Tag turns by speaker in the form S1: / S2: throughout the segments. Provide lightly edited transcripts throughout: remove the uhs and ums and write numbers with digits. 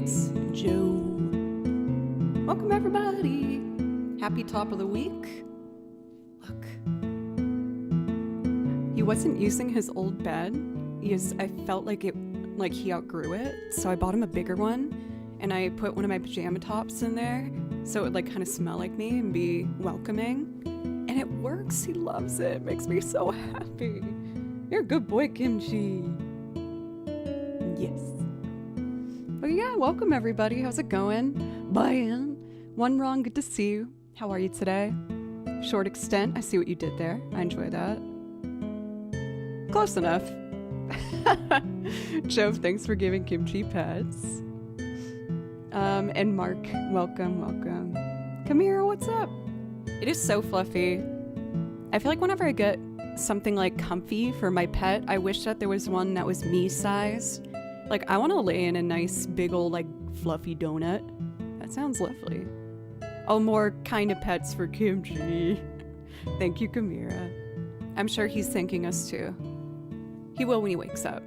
S1: It's Joe. Welcome, everybody. Happy top of the week. Look. He wasn't using his old bed. I felt like he outgrew it, so I bought him a bigger one, and I put one of my pajama tops in there so it would like kind of smell like me and be welcoming. And it works. He loves it. It makes me so happy. You're a good boy, Kimchi. Yes. But yeah, welcome everybody. How's it going? Bye. One wrong, good to see you. How are you today? Short extent. I see what you did there. I enjoy that. Close enough. Joe, thanks for giving Kimchi pets. And Mark, welcome. Kamira, what's up? It is so fluffy. I feel like whenever I get something like comfy for my pet, I wish that there was one that was me sized. Like, I want to lay in a nice big old like fluffy donut. That sounds lovely. Oh, more kind of pets for Kimchi. Thank you, Kamira. I'm sure he's thanking us too. He will when he wakes up.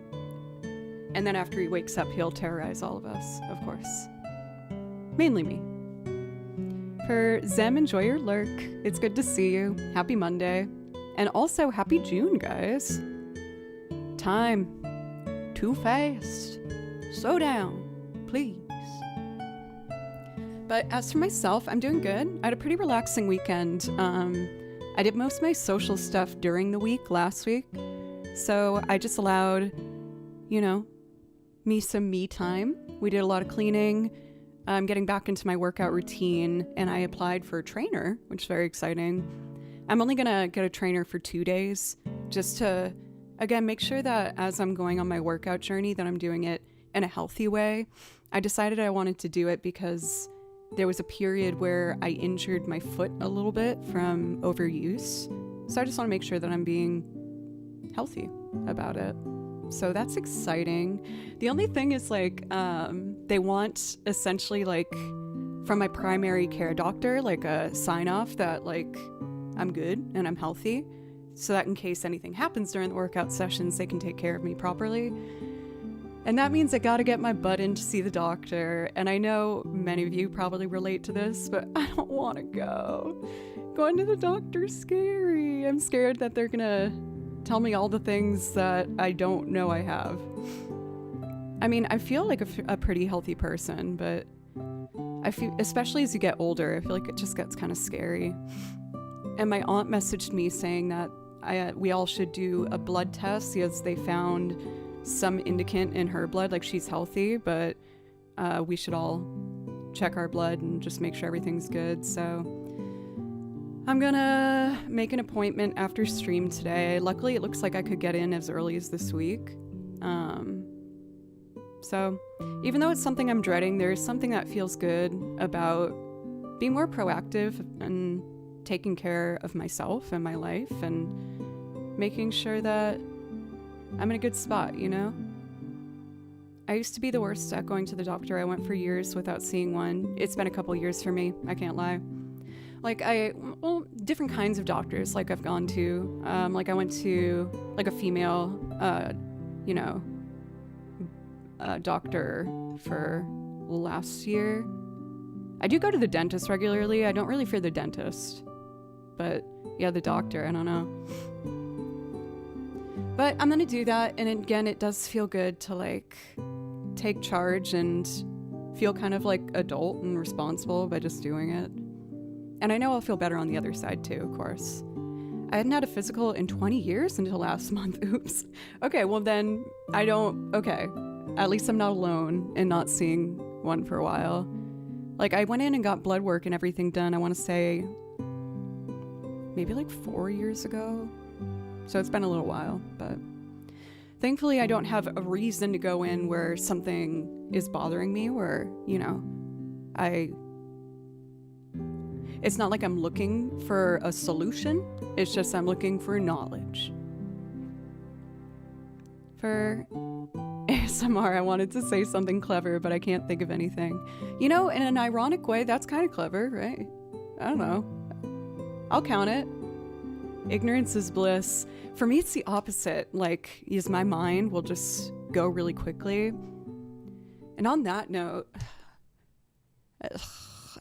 S1: And then after he wakes up, he'll terrorize all of us, of course. Mainly me. For Zem, enjoy your lurk. It's good to see you. Happy Monday. And also, happy June, guys. Time. Too fast. Slow down, please. But as for myself, I'm doing good. I had a pretty relaxing weekend. I did most of my social stuff during the week last week. So I just allowed, me some me time. We did a lot of cleaning. I'm getting back into my workout routine, and I applied for a trainer, which is very exciting. I'm only gonna get a trainer for 2 days, just to, again, make sure that as I'm going on my workout journey that I'm doing it in a healthy way. I decided I wanted to do it because there was a period where I injured my foot a little bit from overuse. So I just want to make sure that I'm being healthy about it. So that's exciting. The only thing is they want essentially from my primary care doctor, a sign off that I'm good and I'm healthy, so that in case anything happens during the workout sessions, they can take care of me properly. And that means I gotta get my butt in to see the doctor. And I know many of you probably relate to this, but I don't want to go. Going to the doctor's scary. I'm scared that they're gonna tell me all the things that I don't know I have. I mean, I feel like a pretty healthy person, but I feel, especially as you get older, I feel like it just gets kind of scary. And my aunt messaged me saying that we all should do a blood test because they found some indicant in her blood, like she's healthy, but we should all check our blood and just make sure everything's good. So I'm gonna make an appointment after stream today. Luckily, it looks like I could get in as early as this week. So even though it's something I'm dreading, there's something that feels good about being more proactive and taking care of myself and my life and making sure that I'm in a good spot, I used to be the worst at going to the doctor. I went for years without seeing one. It's been a couple years for me. I can't lie. Different kinds of doctors, I've gone to. I went to, a female, doctor for last year. I do go to the dentist regularly. I don't really fear the dentist. But, yeah, the doctor, I don't know. But I'm gonna do that, and again, it does feel good to, take charge and feel kind of adult and responsible by just doing it. And I know I'll feel better on the other side too, of course. I hadn't had a physical in 20 years until last month. Oops. Okay, well then, okay. At least I'm not alone and not seeing one for a while. I went in and got blood work and everything done, I want to say, maybe 4 years ago. So it's been a little while, but thankfully I don't have a reason to go in where something is bothering me, where, it's not like I'm looking for a solution. It's just I'm looking for knowledge. For ASMR, I wanted to say something clever, but I can't think of anything. In an ironic way, that's kind of clever, right? I don't know. I'll count it. Ignorance is bliss. For me, it's the opposite. Is my mind will just go really quickly. And on that note,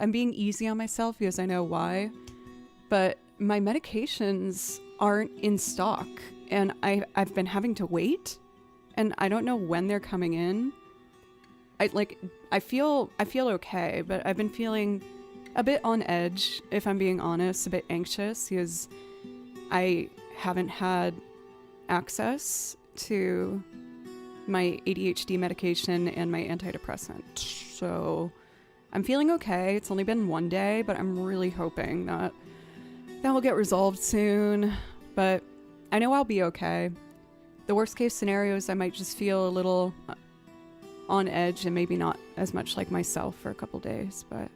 S1: I'm being easy on myself because I know why, but my medications aren't in stock and I've been having to wait and I don't know when they're coming in. I feel okay, but I've been feeling a bit on edge, if I'm being honest, a bit anxious because I haven't had access to my ADHD medication and my antidepressant. So I'm feeling okay. It's only been one day, but I'm really hoping that will get resolved soon. But I know I'll be okay. The worst case scenario is I might just feel a little on edge and maybe not as much like myself for a couple days, but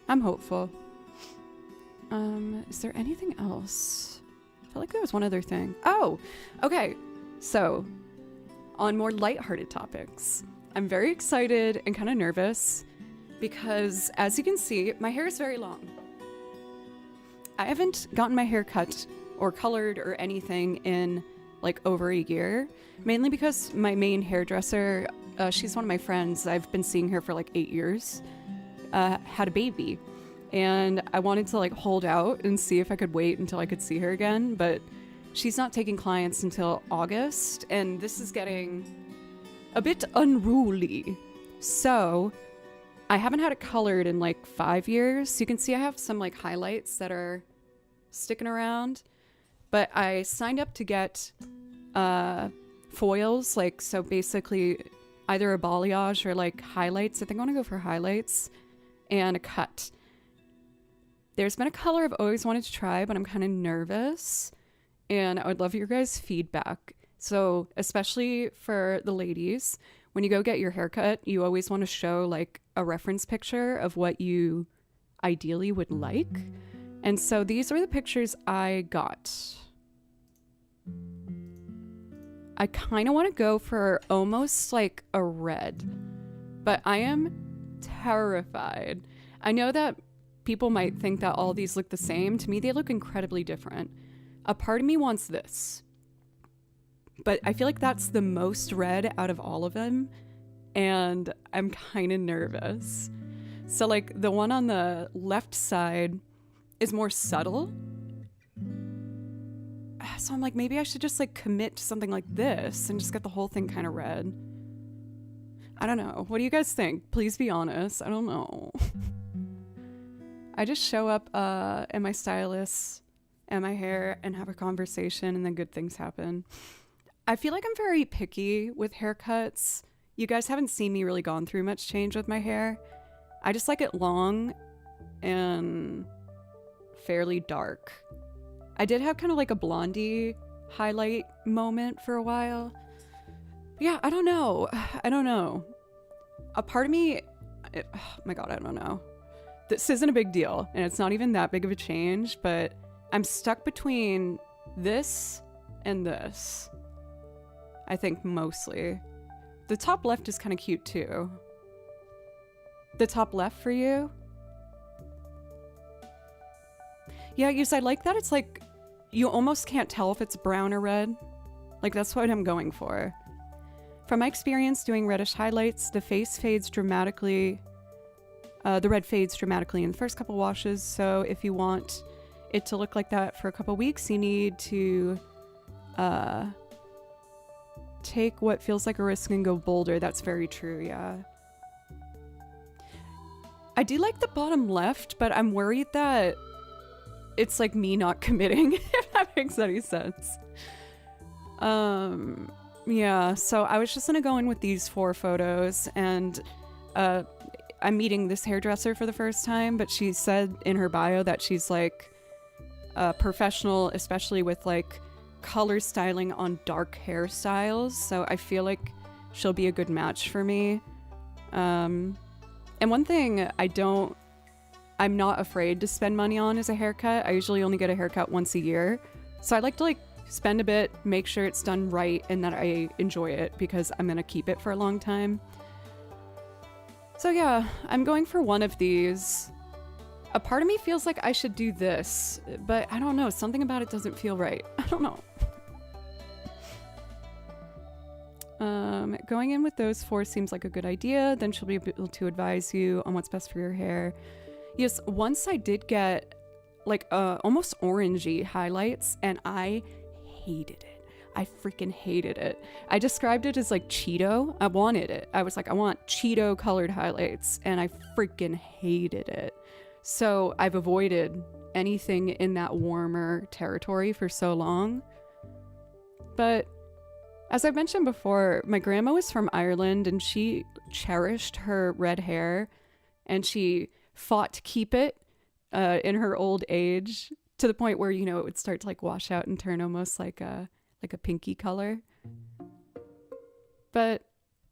S1: I'm hopeful. Is there anything else? I feel like there was one other thing. Oh, okay. So, on more lighthearted topics, I'm very excited and kind of nervous because, as you can see, my hair is very long. I haven't gotten my hair cut or colored or anything in like over a year, mainly because my main hairdresser, she's one of my friends. I've been seeing her for like 8 years, had a baby. And I wanted to like hold out and see if I could wait until I could see her again, but she's not taking clients until August, and this is getting a bit unruly. So I haven't had it colored in like 5 years. You can see I have some like highlights that are sticking around, but I signed up to get foils, like, so basically either a balayage or like highlights. I think I want to go for highlights and a cut. There's been a color I've always wanted to try, but I'm kind of nervous, and I would love your guys' feedback. So especially for the ladies, when you go get your haircut, you always want to show like a reference picture of what you ideally would like. And so these are the pictures I got. I kind of want to go for almost like a red, but I am terrified. I know that people might think that all these look the same. To me, they look incredibly different. A part of me wants this, but I feel like that's the most red out of all of them, and I'm kind of nervous. So like the one on the left side is more subtle. So I'm like, maybe I should just like commit to something like this and just get the whole thing kind of red. I don't know. What do you guys think? Please be honest. I don't know. I just show up at my stylist and my hair and have a conversation, and then good things happen. I feel like I'm very picky with haircuts. You guys haven't seen me really gone through much change with my hair. I just like it long and fairly dark. I did have kind of like a blondie highlight moment for a while. Yeah, I don't know. A part of me, oh my God, I don't know. This isn't a big deal, and it's not even that big of a change, but I'm stuck between this and this. I think mostly. The top left is kind of cute too. The top left for you? Yeah, I like that it's like, you almost can't tell if it's brown or red. Like, that's what I'm going for. From my experience doing reddish highlights, the face fades dramatically. The red fades dramatically in the first couple washes, so if you want it to look like that for a couple weeks, you need to take what feels like a risk and go bolder. That's very true, yeah. I do like the bottom left, but I'm worried that it's like me not committing, if that makes any sense. Yeah, so I was just gonna go in with these 4 photos, and I'm meeting this hairdresser for the first time, but she said in her bio that she's like a professional, especially with like color styling on dark hairstyles, so I feel like she'll be a good match for me. And one thing I'm not afraid to spend money on is a haircut. I usually only get a haircut once a year, so I like to like spend a bit, make sure it's done right, and that I enjoy it because I'm gonna keep it for a long time. So yeah, I'm going for one of these. A part of me feels like I should do this, but I don't know, something about it doesn't feel right. I don't know. Going in with those 4 seems like a good idea. Then she'll be able to advise you on what's best for your hair. Yes, once I did get like almost orangey highlights, and I hated it. I freaking hated it. I described it as like Cheeto. I wanted it. I was like, I want Cheeto colored highlights, and I freaking hated it. So I've avoided anything in that warmer territory for so long. But as I've mentioned before, my grandma was from Ireland, and she cherished her red hair, and she fought to keep it in her old age, to the point where, you know, it would start to like wash out and turn almost like a pinky color. But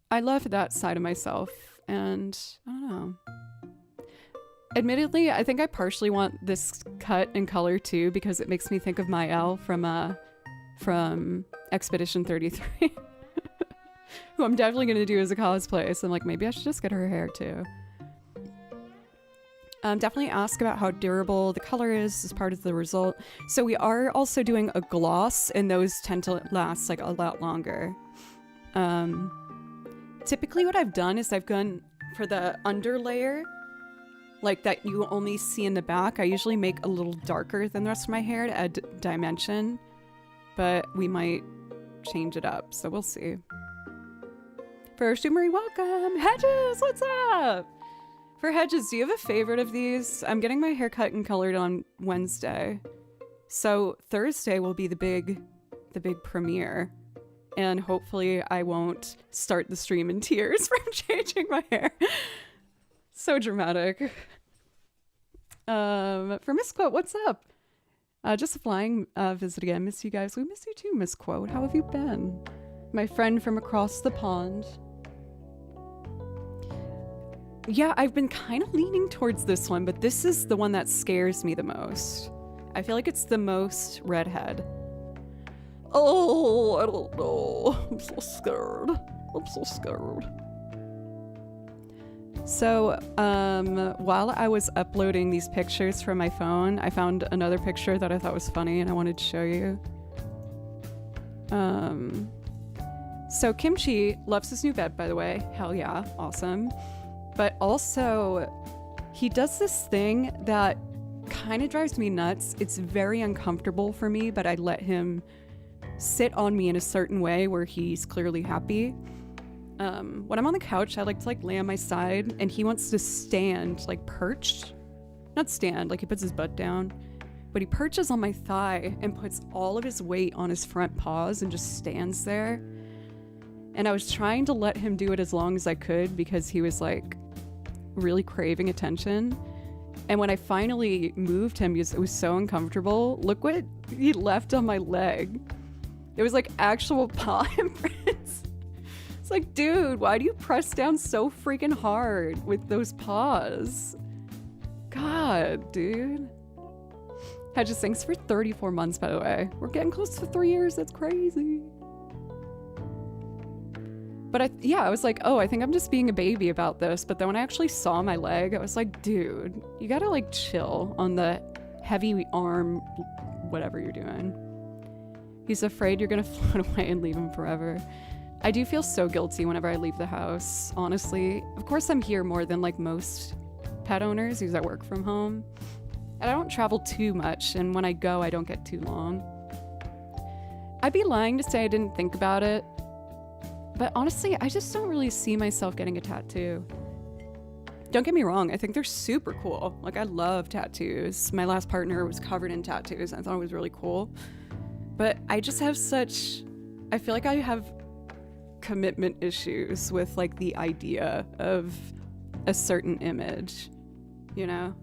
S1: I love that side of myself, and I don't know. Admittedly, I think I partially want this cut and color too, because it makes me think of Mael from Expedition 33, who I'm definitely going to do as a cosplay. So I'm like, maybe I should just get her hair too. Definitely ask about how durable the color is as part of the result. So we are also doing a gloss, and those tend to last like a lot longer. Typically what I've done is I've gone for the under layer, like that you only see in the back. I usually make a little darker than the rest of my hair to add dimension, but we might change it up, so we'll see. First, Marie, welcome. Hedges, what's up? For Hedges, do you have a favorite of these? I'm getting my hair cut and colored on Wednesday. So Thursday will be the big premiere. And hopefully I won't start the stream in tears from changing my hair. So dramatic. For Misquote, what's up? Just a flying visit again. Miss you guys. We miss you too, Misquote. How have you been? My friend from across the pond. Yeah, I've been kind of leaning towards this one, but this is the one that scares me the most. I feel like it's the most redhead. Oh, I don't know. I'm so scared. I'm so scared. So, while I was uploading these pictures from my phone, I found another picture that I thought was funny and I wanted to show you. So Kimchi loves his new bed, by the way. Hell yeah, awesome. But also, he does this thing that kind of drives me nuts. It's very uncomfortable for me, but I let him sit on me in a certain way where he's clearly happy. When I'm on the couch, I like to lay on my side, and he wants to stand, perched. Not stand, he puts his butt down, but he perches on my thigh and puts all of his weight on his front paws and just stands there. And I was trying to let him do it as long as I could because he was really craving attention. And when I finally moved him because it was so uncomfortable, look what he left on my leg. It was actual paw imprints. It's dude, why do you press down so freaking hard with those paws? God, dude. Hedges, thanks for 34 months, by the way. We're getting close to 3 years. That's crazy. But I was like, oh, I think I'm just being a baby about this. But then when I actually saw my leg, I was like, dude, you gotta chill on the heavy arm, whatever you're doing. He's afraid you're gonna float away and leave him forever. I do feel so guilty whenever I leave the house, honestly. Of course, I'm here more than most pet owners because I work from home. And I don't travel too much, and when I go, I don't get too long. I'd be lying to say I didn't think about it. But honestly, I just don't really see myself getting a tattoo. Don't get me wrong, I think they're super cool. I love tattoos. My last partner was covered in tattoos, and I thought it was really cool. But I just have I feel like I have commitment issues with the idea of a certain image, you know?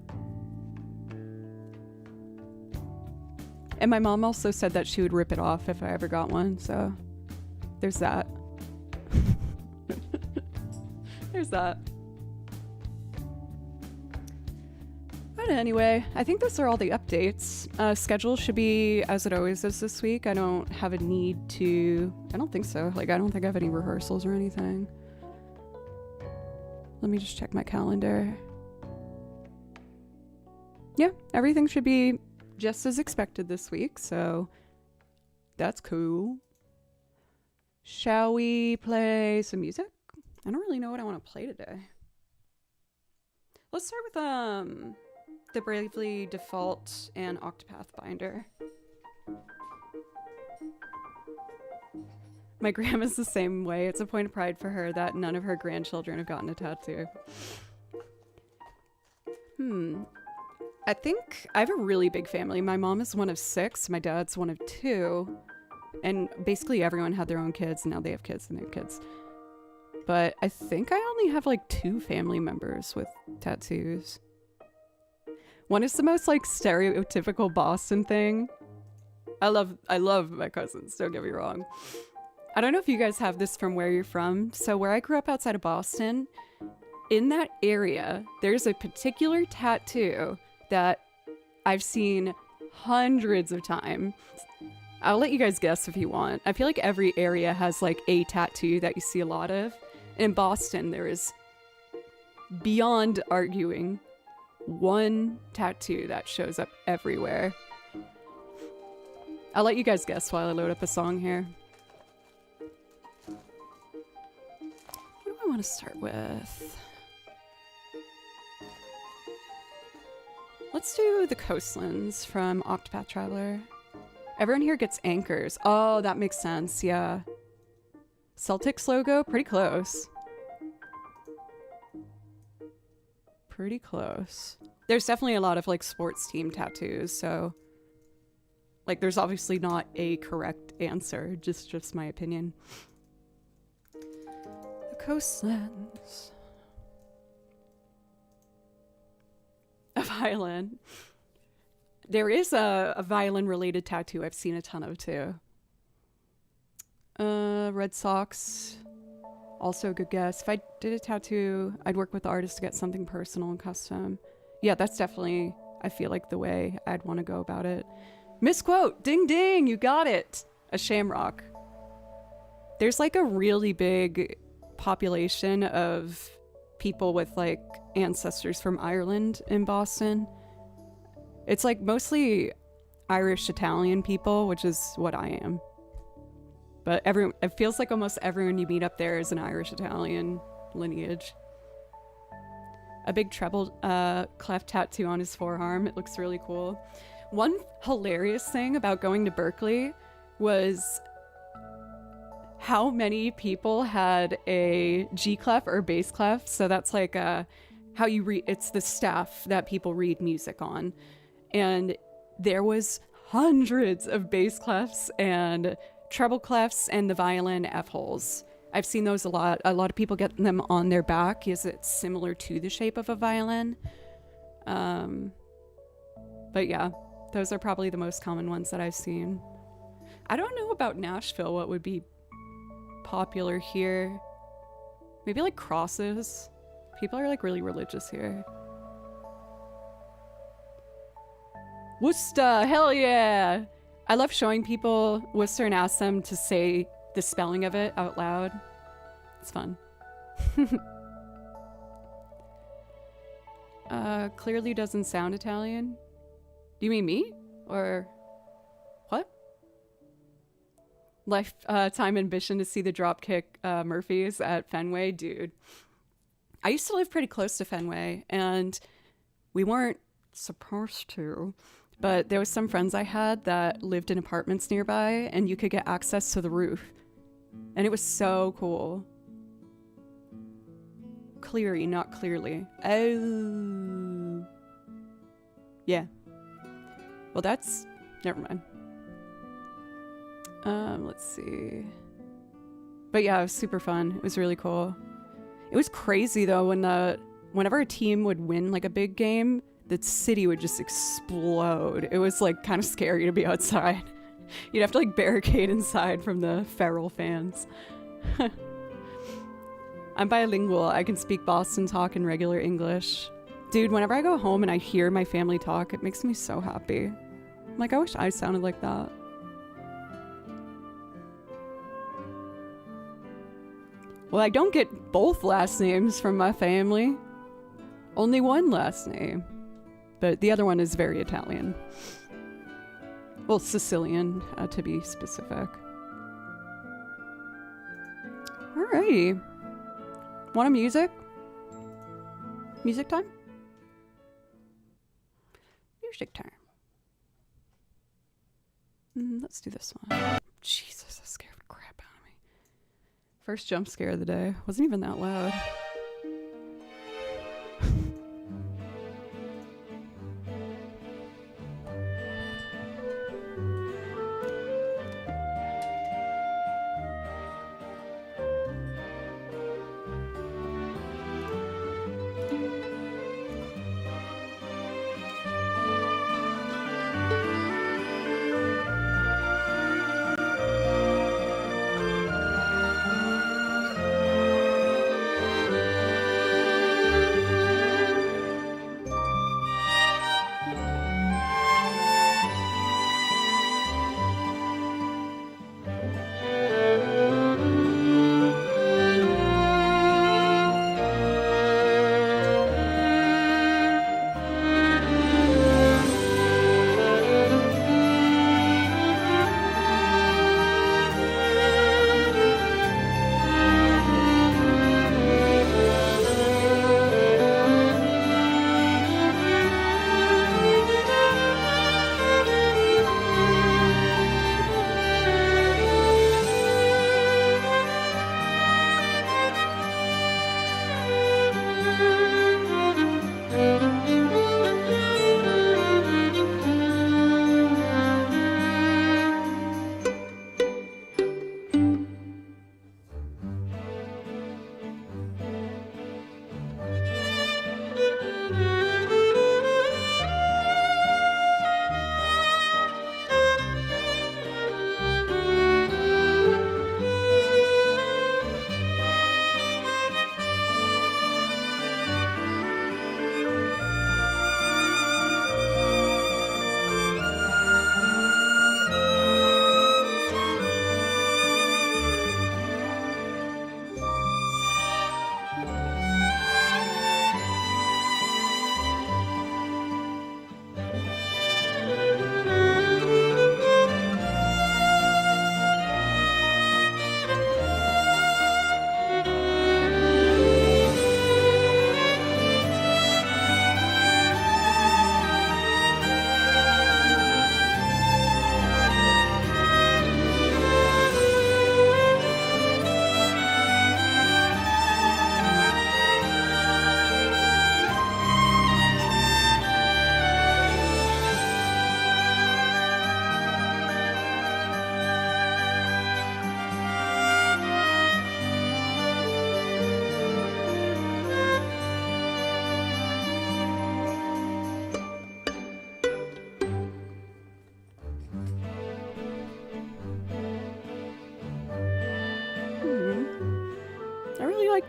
S1: And my mom also said that she would rip it off if I ever got one, so there's that. There's that. But anyway, I think those are all the updates. Schedule should be as it always is this week. I don't have a need to... I don't think so. I don't think I have any rehearsals or anything. Let me just check my calendar. Yeah, everything should be just as expected this week, so that's cool. Shall we play some music? I don't really know what I want to play today. Let's start with the Bravely Default and Octopath Binder. My grandma's the same way. It's a point of pride for her that none of her grandchildren have gotten a tattoo. I think I have a really big family. My mom is one of 6. My dad's one of 2. And basically everyone had their own kids. And now they have kids and they have kids. But I think I only have like 2 family members with tattoos. One is the most like stereotypical Boston thing. I love my cousins, don't get me wrong. I don't know if you guys have this from where you're from. So where I grew up outside of Boston, in that area, there's a particular tattoo that I've seen hundreds of times. I'll let you guys guess if you want. I feel like every area has like a tattoo that you see a lot of. In Boston, there is, beyond arguing, one tattoo that shows up everywhere. I'll let you guys guess while I load up a song here. What do I want to start with? Let's do The Coastlands from Octopath Traveler. Everyone here gets anchors. Oh, that makes sense, yeah. Celtics logo? Pretty close. Pretty close. There's definitely a lot of like sports team tattoos, so like there's obviously not a correct answer, just my opinion. The Coastlands. A violin. There is a violin related tattoo I've seen a ton of too. Red Sox. Also a good guess. If I did a tattoo, I'd work with the artist to get something personal and custom. Yeah, that's definitely, I feel like, the way I'd want to go about it. Misquote! Ding ding! You got it! A shamrock. There's like a really big population of people with like ancestors from Ireland in Boston. It's like mostly Irish Italian people, which is what I am. But it feels like almost everyone you meet up there is an Irish Italian lineage. A big treble clef tattoo on his forearm. It looks really cool. One hilarious thing about going to Berkeley was how many people had a G clef or bass clef. So that's like how you read. It's the staff that people read music on. And there was hundreds of bass clefs and treble clefs and the violin F holes. I've seen those a lot. A lot of people get them on their back because it's similar to the shape of a violin. But yeah, those are probably the most common ones that I've seen. I don't know about Nashville, what would be popular here. Maybe like crosses. People are like really religious here. Worcester, hell yeah! I love showing people Worcester and ask them to say the spelling of it out loud. It's fun. Clearly doesn't sound Italian. Do you mean me? Or what? Lifetime ambition to see the Dropkick Murphys at Fenway. Dude, I used to live pretty close to Fenway, and we weren't supposed to. But there was some friends I had that lived in apartments nearby, and you could get access to the roof. And it was so cool. Cleary, not clearly. Oh. Yeah. Well, that's... Never mind. Let's see. But yeah, it was super fun. It was really cool. It was crazy, though, whenever a team would win, like, a big game, the city would just explode. It was like kind of scary to be outside. You'd have to like barricade inside from the feral fans. I'm bilingual. I can speak Boston talk and regular English. Dude, whenever I go home and I hear my family talk, it makes me so happy. I'm like, I wish I sounded like that. Well, I don't get both last names from my family. Only one last name. But the other one is very Italian. Well, Sicilian, to be specific. Alrighty. Want a music? Music time? Music time. Let's do this one. Jesus, that scared the crap out of me. First jump scare of the day. Wasn't even that loud.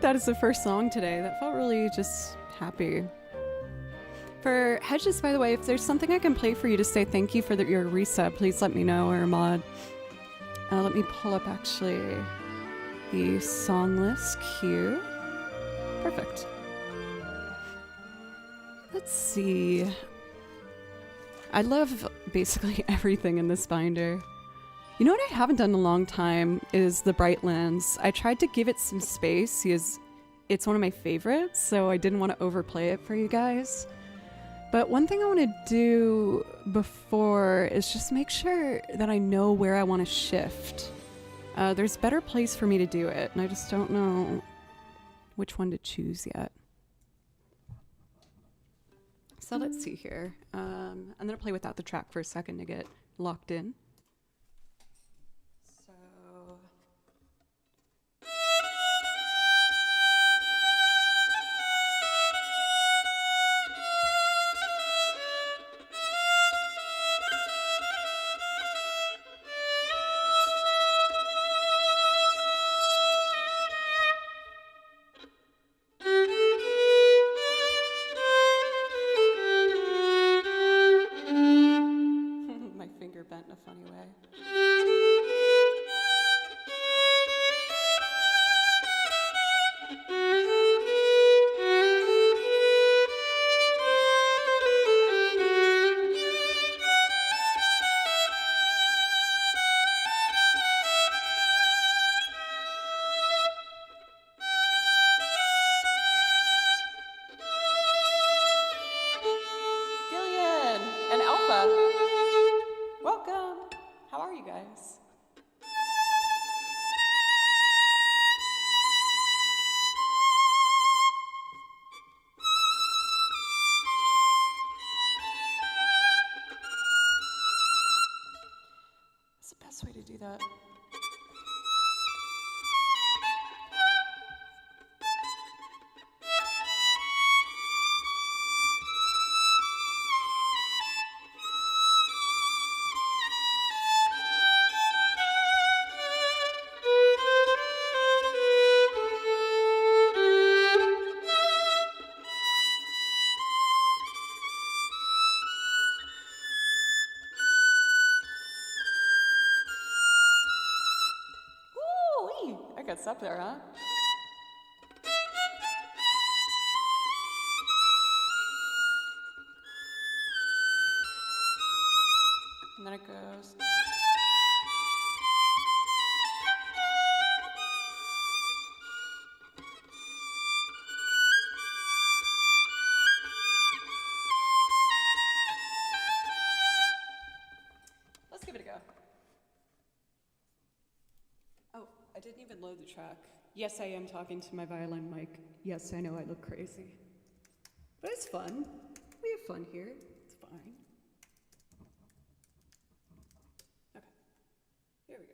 S1: That is the first song today. That felt really just happy. For Hedges, by the way, if there's something I can play for you to say thank you for your resub, please let me know, or mod. Let me pull up actually the song list queue. Perfect. Let's see. I love basically everything in this binder. You know what I haven't done in a long time is the Brightlands. I tried to give it some space because it's one of my favorites, so I didn't want to overplay it for you guys. But one thing I want to do before is just make sure that I know where I want to shift. There's a better place for me to do it, and I just don't know which one to choose yet. So let's see here. I'm going to play without the track for a second to get locked in. Bent in a funny Welcome. How are you guys? What's the best way to do that? Ooh, I got up there, huh? And then it goes. Let's give it a go. Oh, I didn't even load the track. Yes, I am talking to my violin mic. Yes, I know I look crazy. But it's fun. We have fun here. It's fine. Okay, here we go.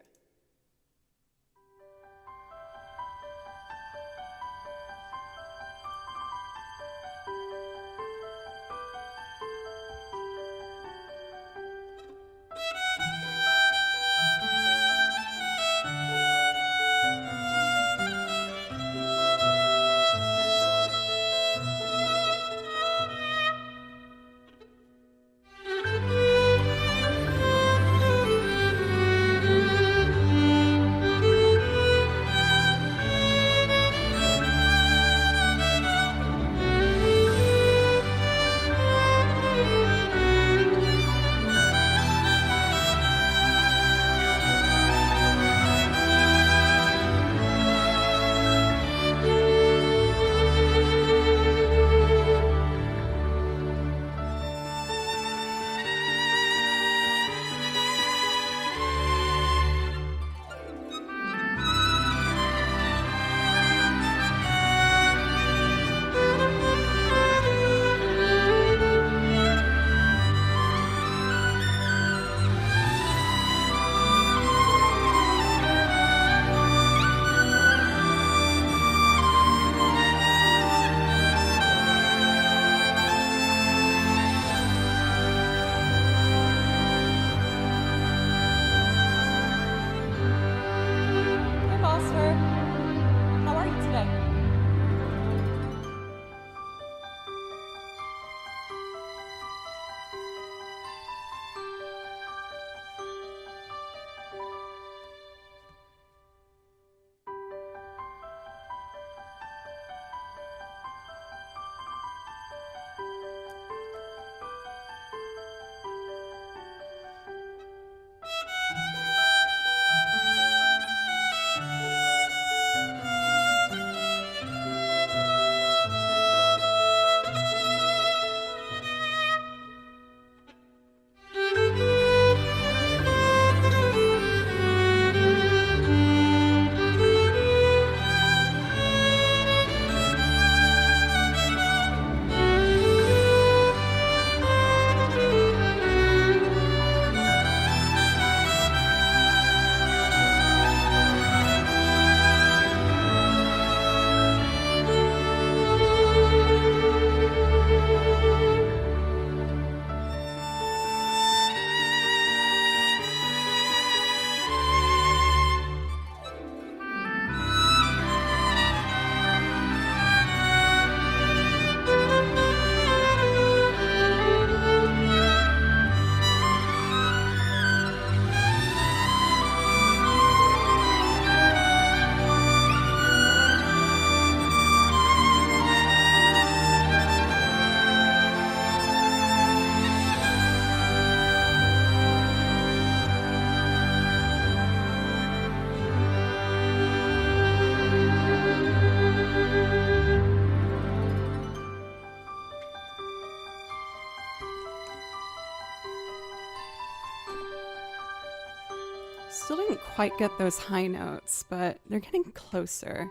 S1: Still didn't quite get those high notes, but they're getting closer.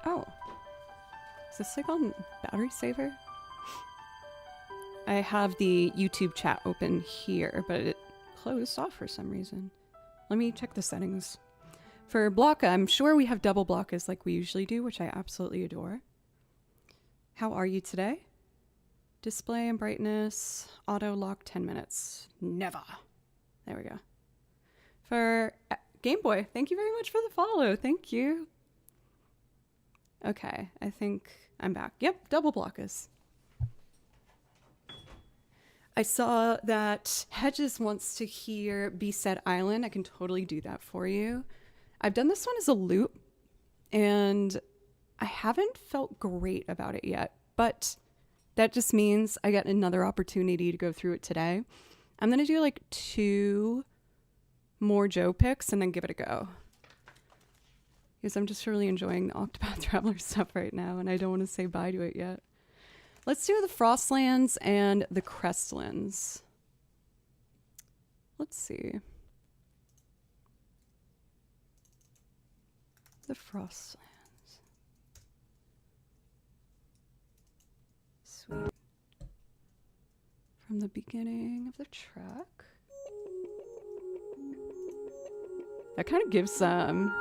S1: Oh. Is this like on battery saver? I have the YouTube chat open here, but it closed off for some reason. Let me check the settings. For Blocka, I'm sure we have double Blockas like we usually do, which I absolutely adore. How are you today? Display and brightness, auto lock 10 minutes. Never. There we go. For Game Boy, thank you very much for the follow. Thank you. Okay, I think I'm back. Yep, double Blockas. I saw that Hedges wants to hear Beset Island. I can totally do that for you. I've done this one as a loop, and I haven't felt great about it yet, but that just means I get another opportunity to go through it today. I'm going to do like 2 more Joe picks and then give it a go. Because I'm just really enjoying the Octopath Traveler stuff right now, and I don't want to say bye to it yet. Let's do the Frostlands and the Crestlands. Let's see. The Frostlands. Sweet. From the beginning of the track. That kind of gives some...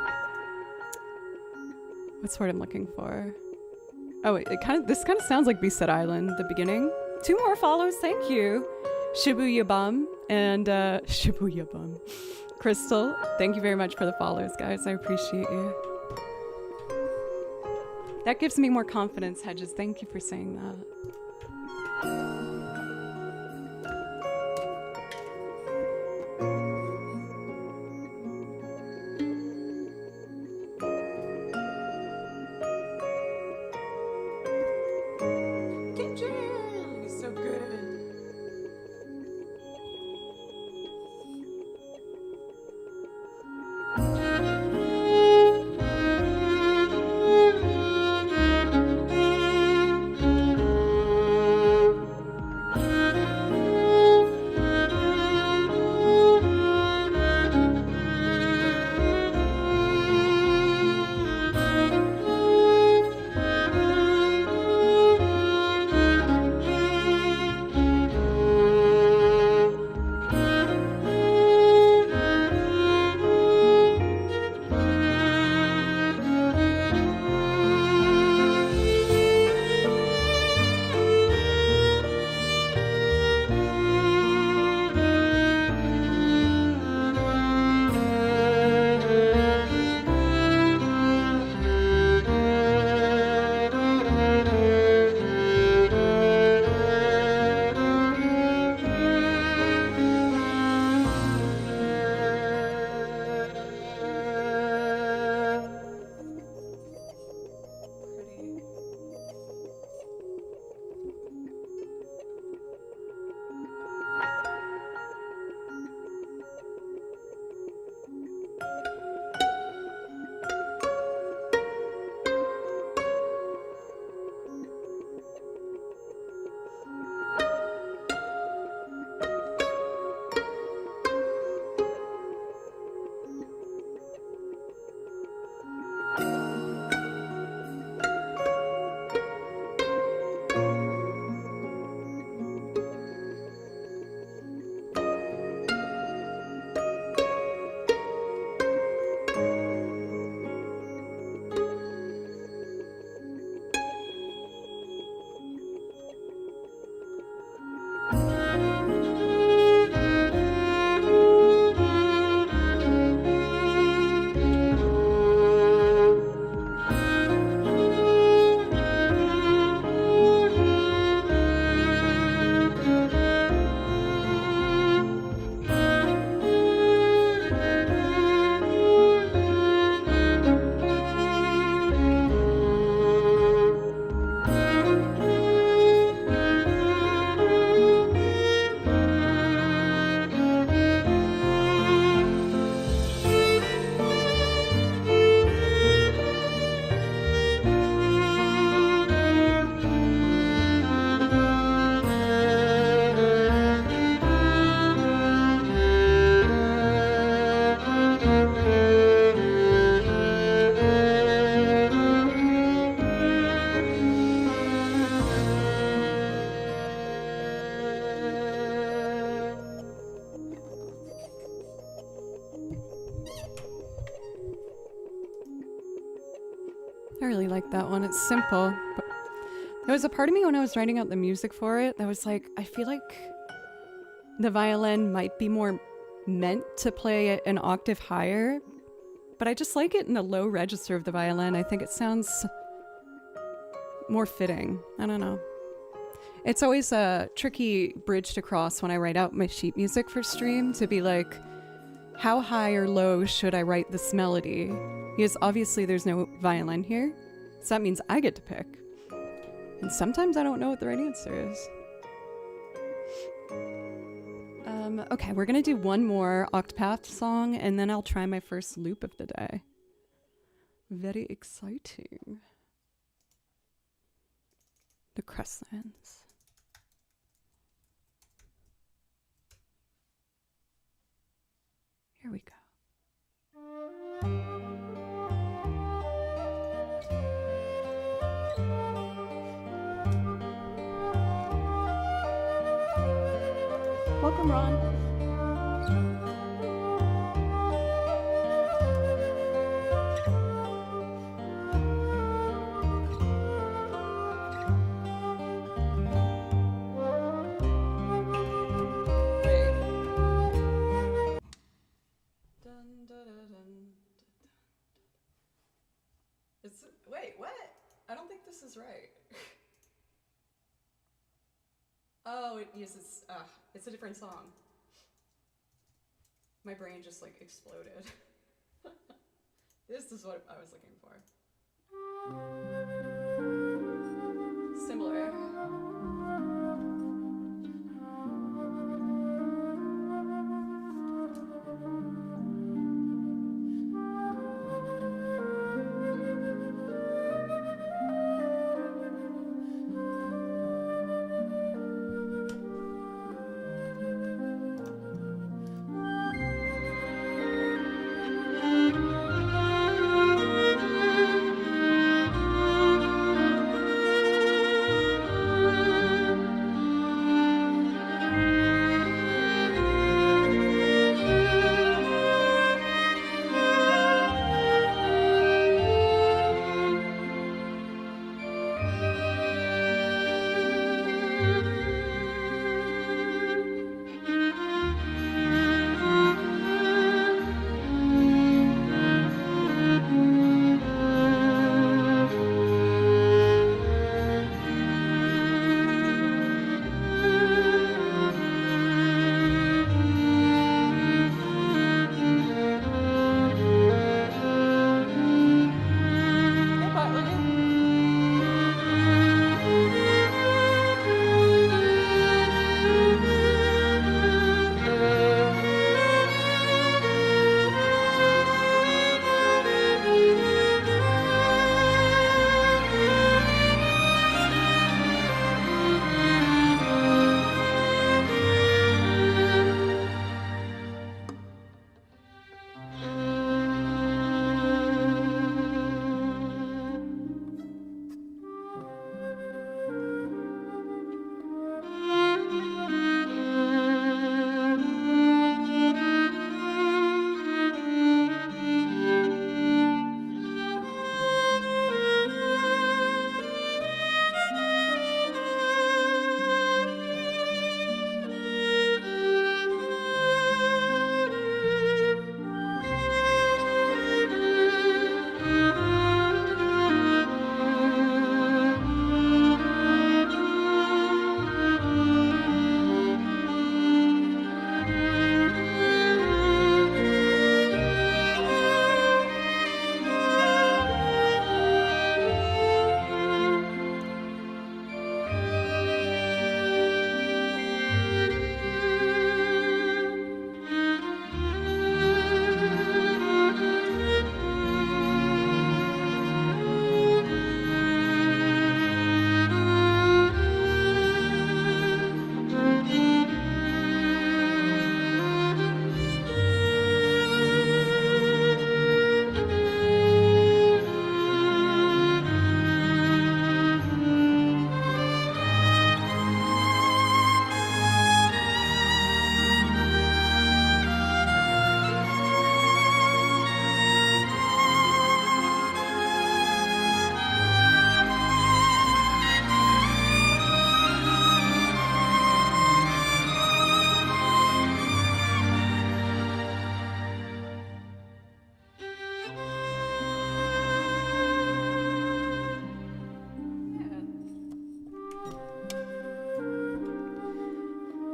S1: what's the word I'm looking for? Oh, this kind of sounds like Beset Island, the beginning. 2 more follows, thank you. Shibuya Bum and Shibuya Bum. Crystal, thank you very much for the follows, guys. I appreciate you. That gives me more confidence, Hedges. Thank you for saying that. really like that one. It's simple. But there was a part of me when I was writing out the music for it that was like, I feel like the violin might be more meant to play it an octave higher, but I just like it in the low register of the violin. I think it sounds more fitting. I don't know. It's always a tricky bridge to cross when I write out my sheet music for stream to be like, how high or low should I write this melody? Because obviously there's no violin here, so that means I get to pick. And sometimes I don't know what the right answer is. Okay, we're gonna do one more octave song and then I'll try my first loop of the day. Very exciting. The Crestlands. Here we go. Welcome, Ron. Wait, what? I don't think this is right. Oh, it uses, it's a different song. My brain just like exploded. This is what I was looking for. Similar.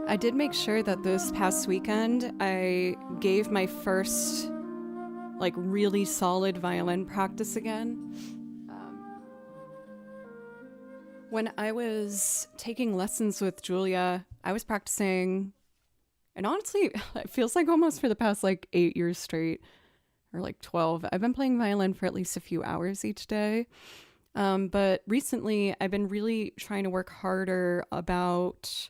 S1: I did make sure that this past weekend I gave my first like really solid violin practice again. When I was taking lessons with Julia, I was practicing, and honestly, it feels like almost for the past like 8 years straight, or like 12. I've been playing violin for at least a few hours each day. But recently, I've been really trying to work harder about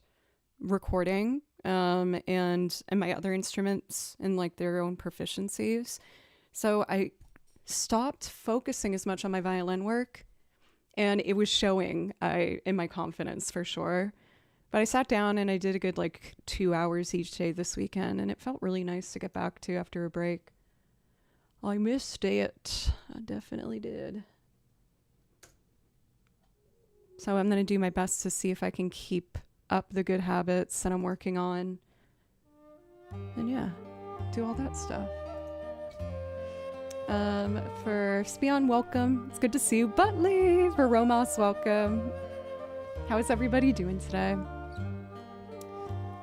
S1: recording and my other instruments and like their own proficiencies. So I stopped focusing as much on my violin work, and it was showing in my confidence for sure. But I sat down and I did a good like 2 hours each day this weekend, and it felt really nice to get back to after a break. I missed it. I definitely did. So I'm going to do my best to see if I can keep up the good habits that I'm working on. And yeah, do all that stuff. For Spion, welcome. It's good to see you. Butley, for Romos, welcome. How is everybody doing today?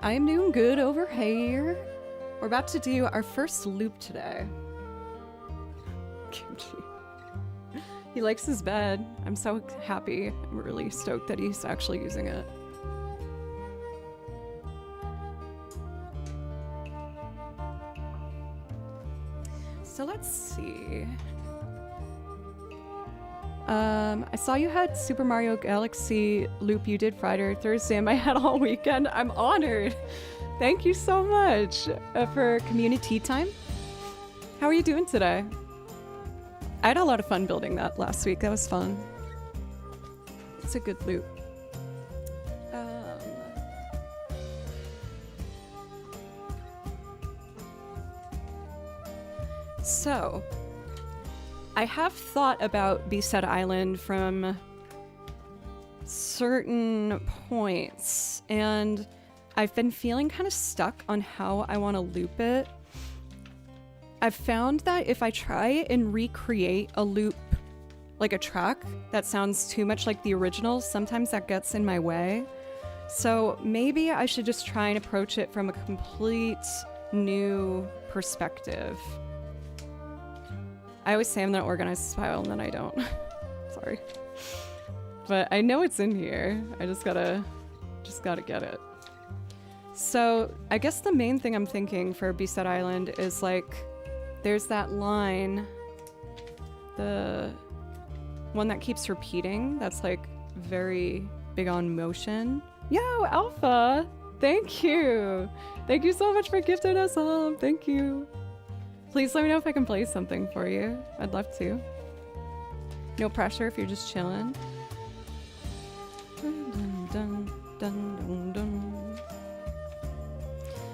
S1: I am doing good over here. We're about to do our first loop today. Kimchi. He likes his bed. I'm so happy. I'm really stoked that he's actually using it. So let's see. I saw you had Super Mario Galaxy loop you did Friday or Thursday in my head all weekend. I'm honored. Thank you so much for community time. How are you doing today? I had a lot of fun building that last week. That was fun. It's a good loop. So, I have thought about Beachside Island from certain points, and I've been feeling kind of stuck on how I want to loop it. I've found that if I try and recreate a loop, like a track that sounds too much like the original, sometimes that gets in my way. So maybe I should just try and approach it from a complete new perspective. I always say I'm gonna organize this file and then I don't. Sorry. But I know it's in here. I just gotta get it. So I guess the main thing I'm thinking for Beachside Island is like, there's that line, the one that keeps repeating, that's like very big on motion. Yo, Alpha! Thank you! Thank you so much for gifting us all. Thank you. Please let me know if I can play something for you. I'd love to. No pressure if you're just chilling. Dun, dun, dun, dun, dun.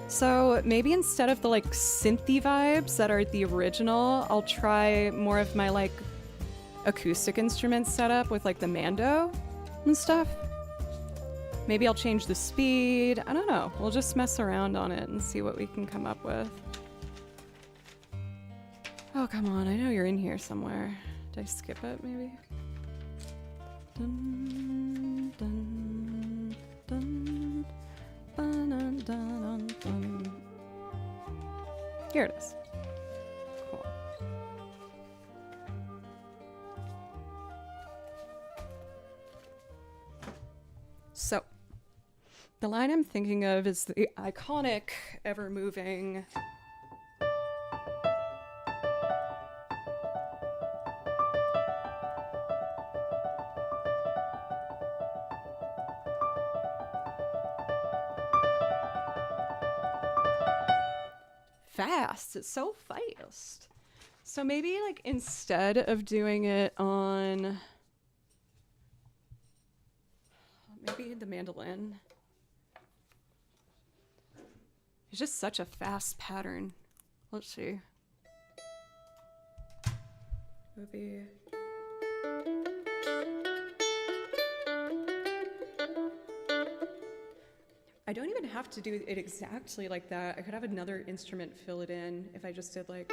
S1: So maybe instead of the like synthy vibes that are the original, I'll try more of my like acoustic instruments setup with like the Mando and stuff. Maybe I'll change the speed. I don't know. We'll just mess around on it and see what we can come up with. Oh, come on. I know you're in here somewhere. Did I skip it, maybe? Dun, dun, dun, dun, dun, dun, dun. Here it is. Cool. So, the line I'm thinking of is the iconic, ever-moving fast. It's so fast. So maybe like instead of doing it on maybe the mandolin. It's just such a fast pattern. Let's see. Maybe I don't even have to do it exactly like that. I could have another instrument fill it in if I just did like...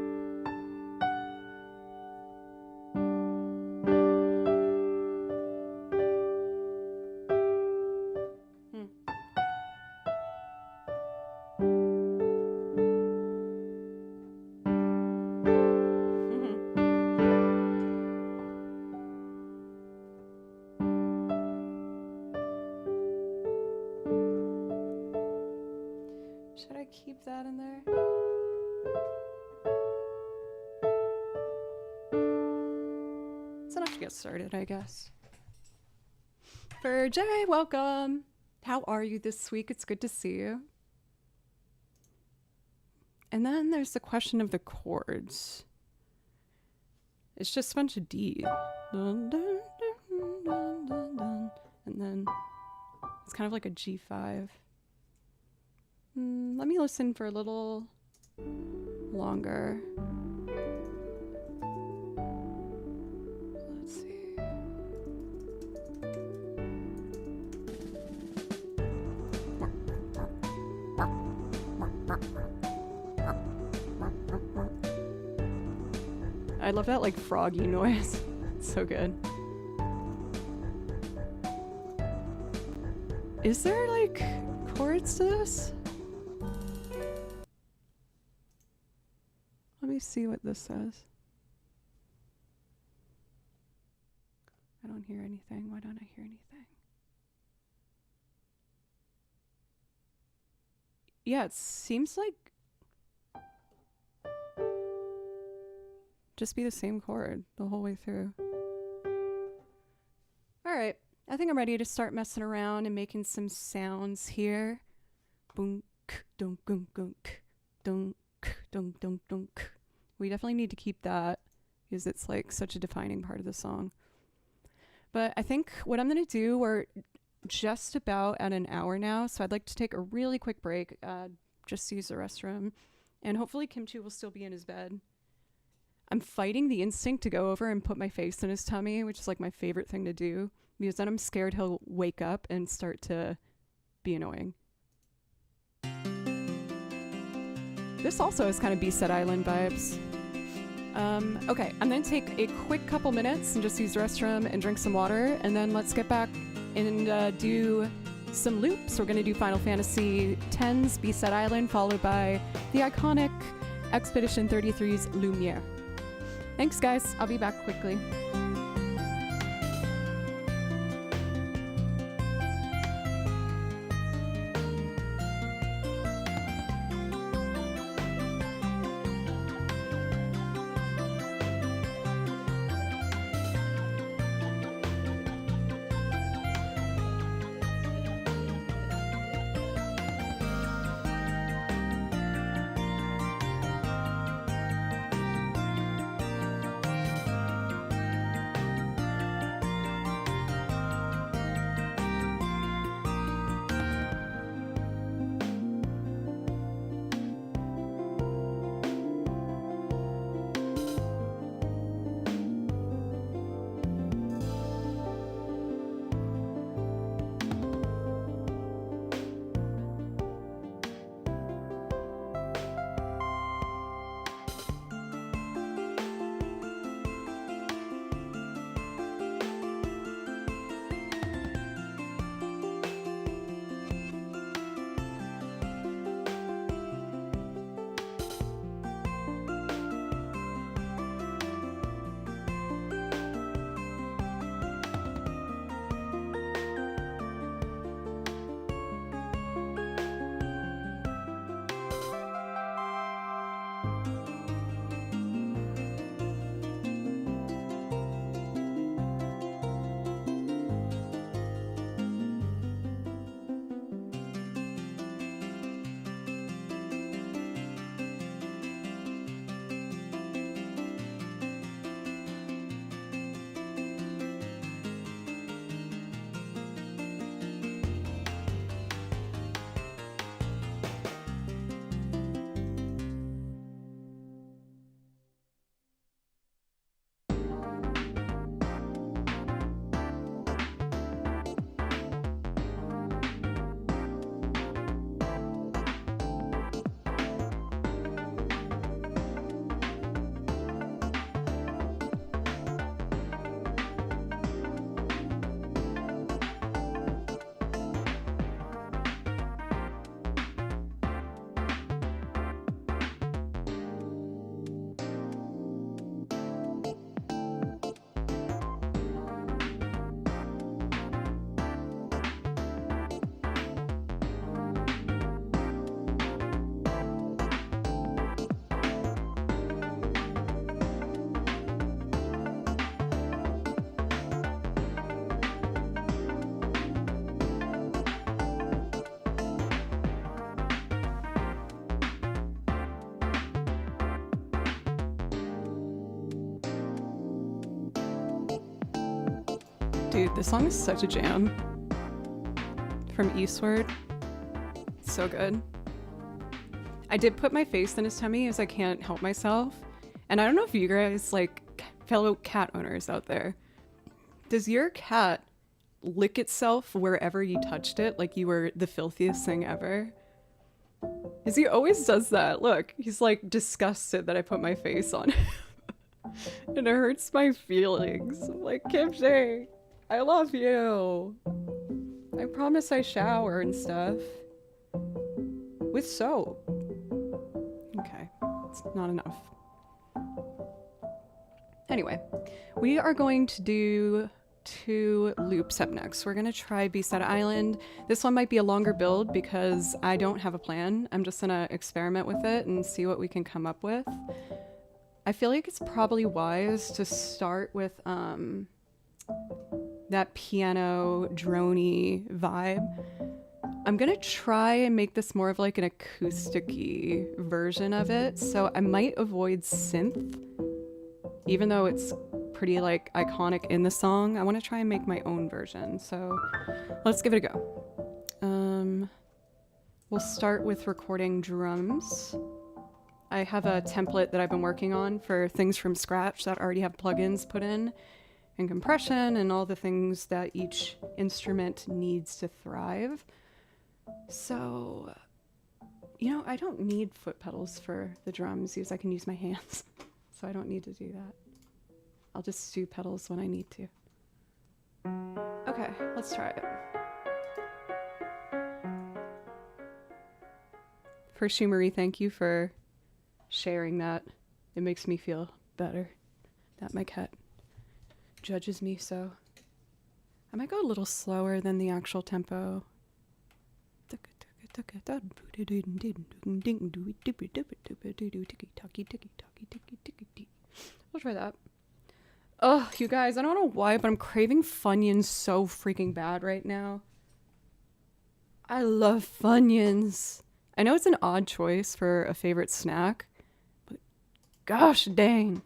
S1: keep that in there. It's enough to get started, I guess. For Jay, welcome. How are you this week? It's good to see you. And then there's the question of the chords. It's just a bunch of D. Dun, dun, dun, dun, dun, dun. And then it's kind of like a G5. Let me listen for a little longer. Let's see. I love that like froggy noise. It's so good. Is there like chords to this? Let me see what this says. I don't hear anything. Why don't I hear anything? Yeah, it seems like just be the same chord the whole way through. All right, I think I'm ready to start messing around and making some sounds here. Boom, dunk, dunk, dunk, dunk, dunk, dunk, dunk. We definitely need to keep that because it's like such a defining part of the song. But I think what I'm gonna do, we're just about at an hour now, so I'd like to take a really quick break, just to use the restroom, and hopefully Kimchi will still be in his bed. I'm fighting the instinct to go over and put my face in his tummy, which is like my favorite thing to do, because then I'm scared he'll wake up and start to be annoying. This also has kind of B-Set Island vibes. Okay, I'm gonna take a quick couple minutes and just use the restroom and drink some water, and then let's get back and do some loops. We're gonna do Final Fantasy X's B-Set Island, followed by the iconic Expedition 33's Lumiere. Thanks, guys. I'll be back quickly. Dude, this song is such a jam. From Eastward. So good. I did put my face in his tummy as I can't help myself. And I don't know if you guys, like, fellow cat owners out there, does your cat lick itself wherever you touched it like you were the filthiest thing ever? Because he always does that. Look, he's like disgusted that I put my face on him. And it hurts my feelings. I'm like, Kimchi, I love you. I promise I shower and stuff. With soap. Okay, it's not enough. Anyway, we are going to do 2 loops up next. We're gonna try B-Side Island. This one might be a longer build because I don't have a plan. I'm just gonna experiment with it and see what we can come up with. I feel like it's probably wise to start with that piano droney vibe. I'm gonna try and make this more of like an acoustic-y version of it, so I might avoid synth, even though it's pretty like iconic in the song. I want to try and make my own version, so let's give it a go. We'll start with recording drums. I have a template that I've been working on for things from scratch that already have plugins put in and compression and all the things that each instrument needs to thrive. So, you know, I don't need foot pedals for the drums because I can use my hands, so I don't need to do that. I'll just do pedals when I need to. Okay, let's try it. First, Marie, thank you for sharing that. It makes me feel better that my cat judges me, so I might go a little slower than the actual tempo. We'll try that. Oh, you guys, I don't know why, but I'm craving Funyuns so freaking bad right now. I love Funyuns. I know it's an odd choice for a favorite snack, but gosh dang,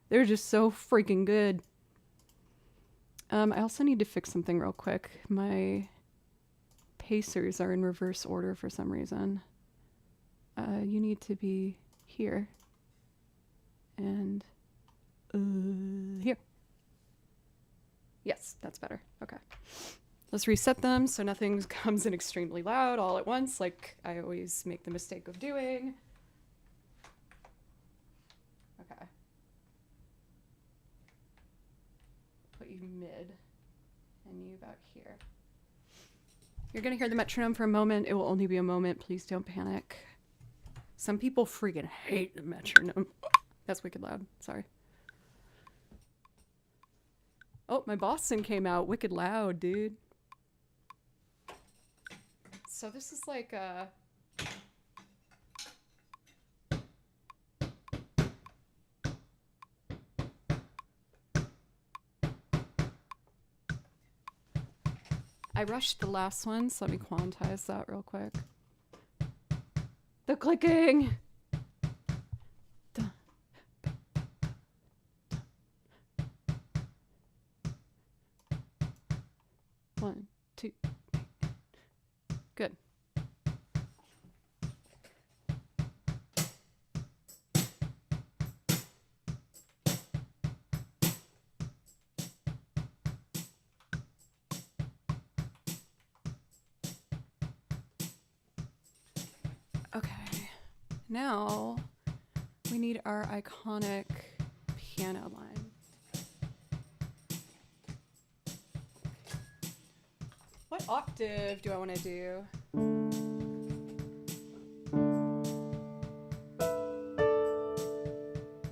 S1: they're just so freaking good. I also need to fix something real quick. My pacers are in reverse order for some reason. You need to be here. And here. Yes, that's better. Okay. Let's reset them so nothing comes in extremely loud all at once, like I always make the mistake of doing. Okay. Put you mid and you about here. You're gonna hear the metronome for a moment. It will only be a moment. Please don't panic. Some people freaking hate the metronome. That's wicked loud. Sorry. Oh, my Boston came out wicked loud, dude. So this is like a... I rushed the last one, so let me quantize that real quick. The clicking! One, two. Good. Okay, now we need our iconic piano line. What octave do I want to do?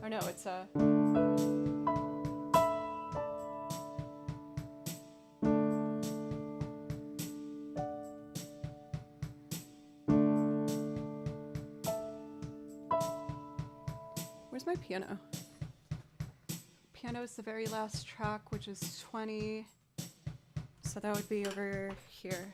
S1: Oh no, it's a... Where's my piano? Piano is the very last track, which is 20. So that would be over here.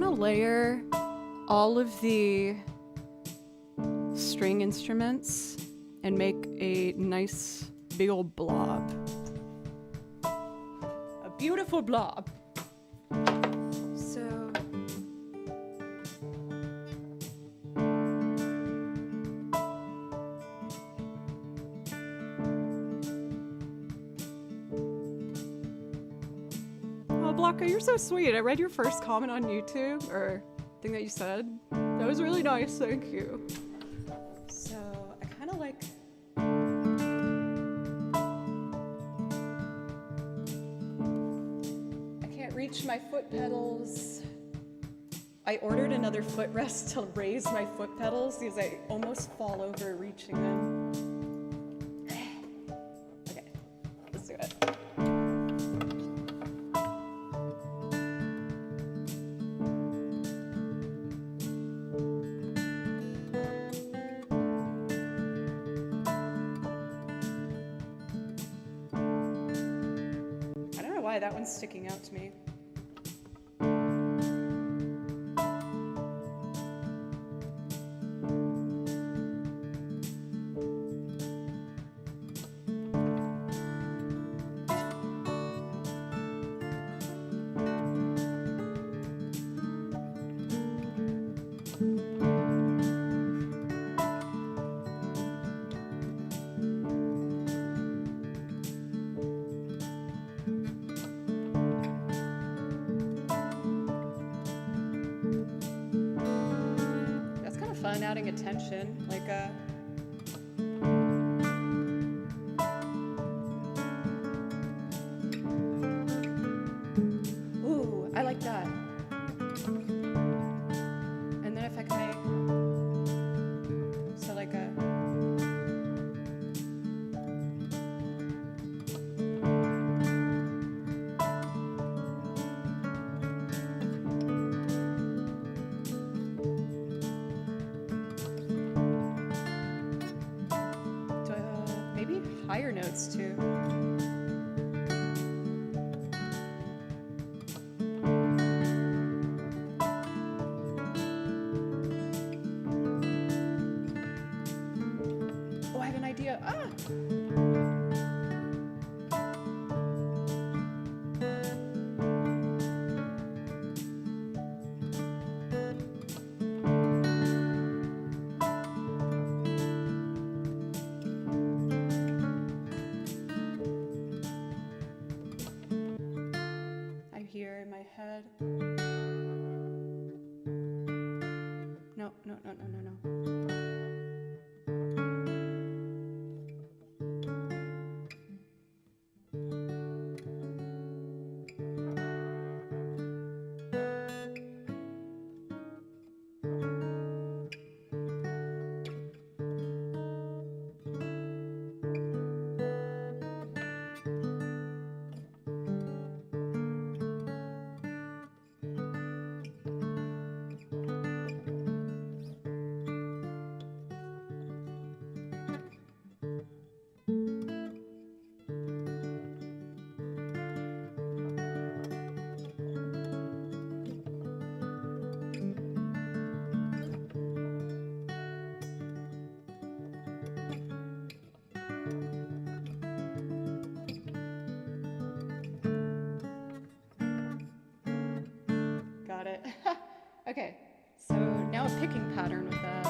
S1: want to layer all of the string instruments and make a nice big old blob. A beautiful blob. So oh, Blanca, you're so sweet. I read your first comment on YouTube, or thing that you said. That was really nice, thank you. So I kind of like reach my foot pedals. I ordered another footrest to raise my foot pedals because I almost fall over reaching them. Okay, let's do it. I don't know why that one's sticking out to me. Fun adding attention, like ooh, I like that. And then if I can make so like a higher notes too. Oh, I have an idea. Ah! Here in my head. No. Got it. Okay, so now a picking pattern with that.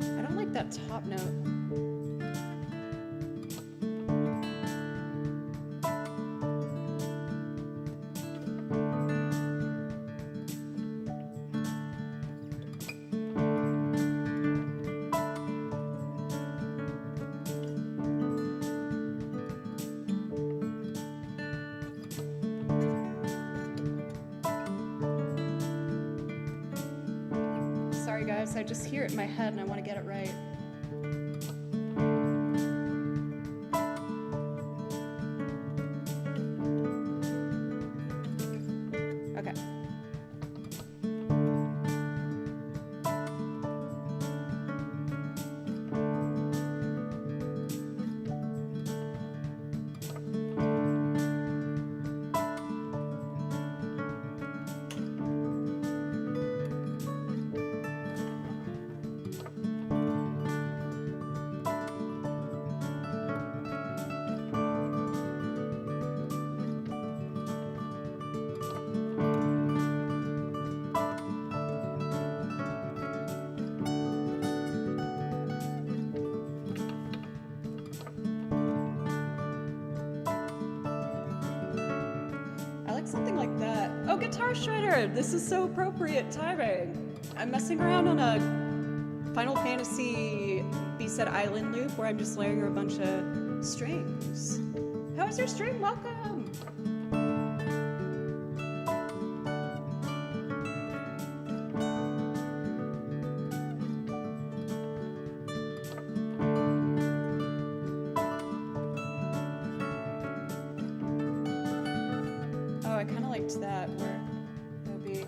S1: I don't like that top note. Sorry guys, I just hear it in my head and I want to get it right. Okay. guitar shredder! This is so appropriate timing. I'm messing around on a Final Fantasy B-Set Island loop where I'm just layering a bunch of strings. How's your stream? Welcome! Oh, I kind of liked that where it'll be...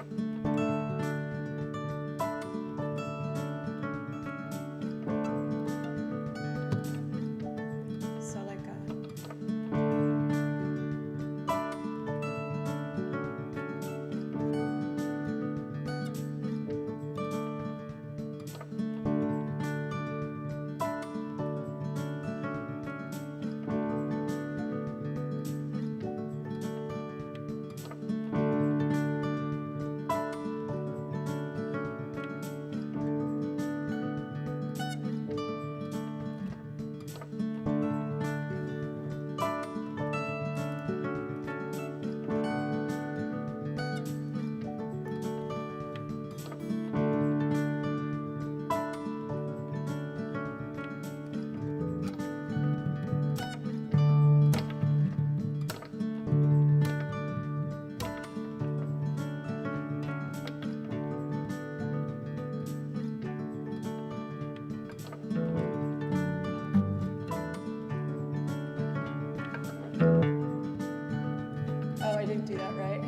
S1: Oh, I didn't do that right.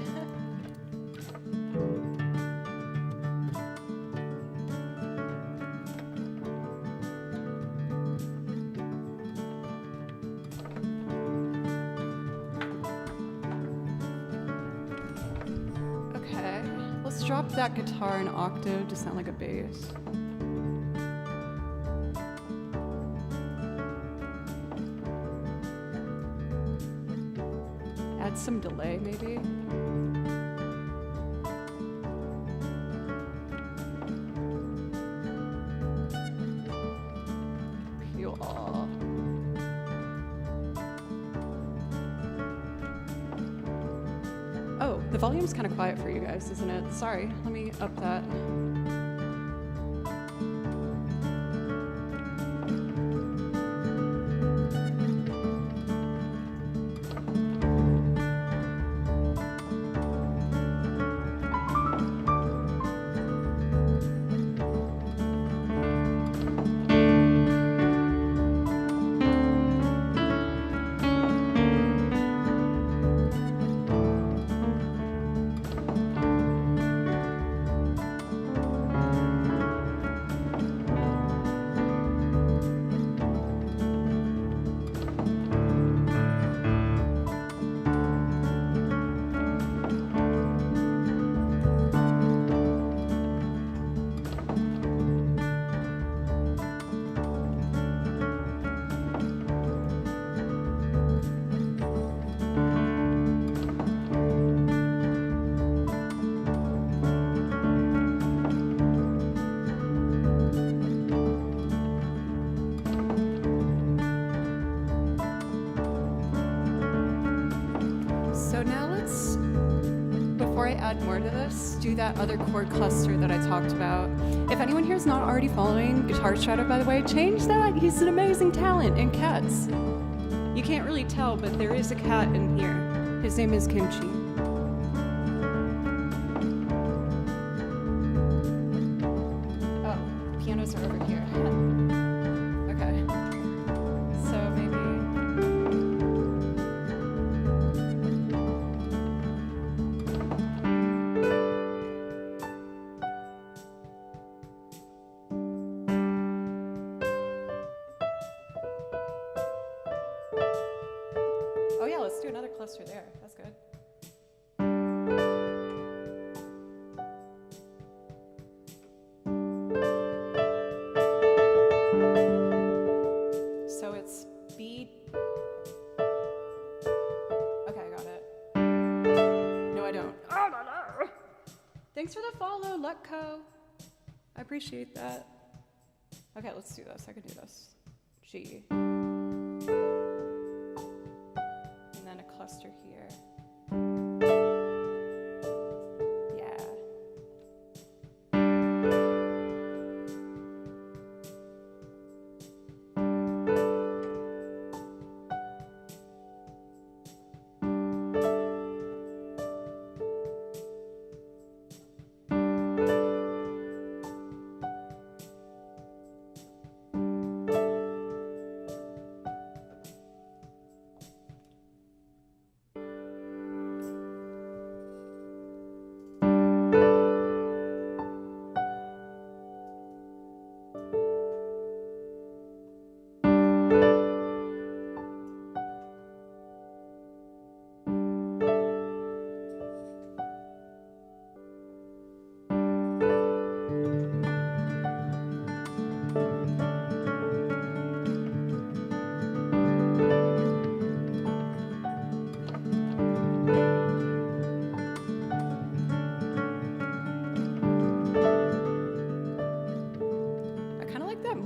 S1: Okay, let's drop that guitar an octave to sound like a bass. Add some delay, maybe. Pure. Oh, the volume's kind of quiet for you guys, isn't it? Sorry, let me up that. More to this, do that other chord cluster that I talked about. If anyone here is not already following Guitar Shredder, by the way, change that. He's an amazing talent in cats. You can't really tell, but there is a cat in here. His name is Kimchi. Oh, pianos are over here. Okay. So maybe... Oh yeah, let's do another cluster there. That's good. So it's B. Okay, I got it. No, I don't. Oh, no. Thanks for the follow, Letco. I appreciate that. Okay, let's do this. I can do this. G. Cluster here.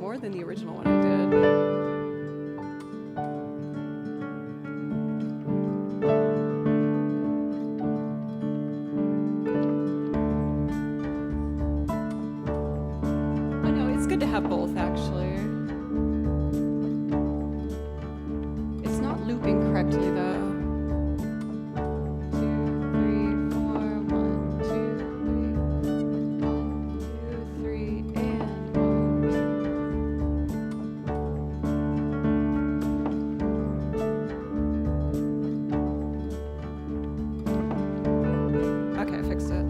S1: more than the original one I did. To have both, actually. It's not looping correctly, though. 2, 3, 4, 1, 2, 3, 1, 2, 3, and 1. Okay, I fixed it.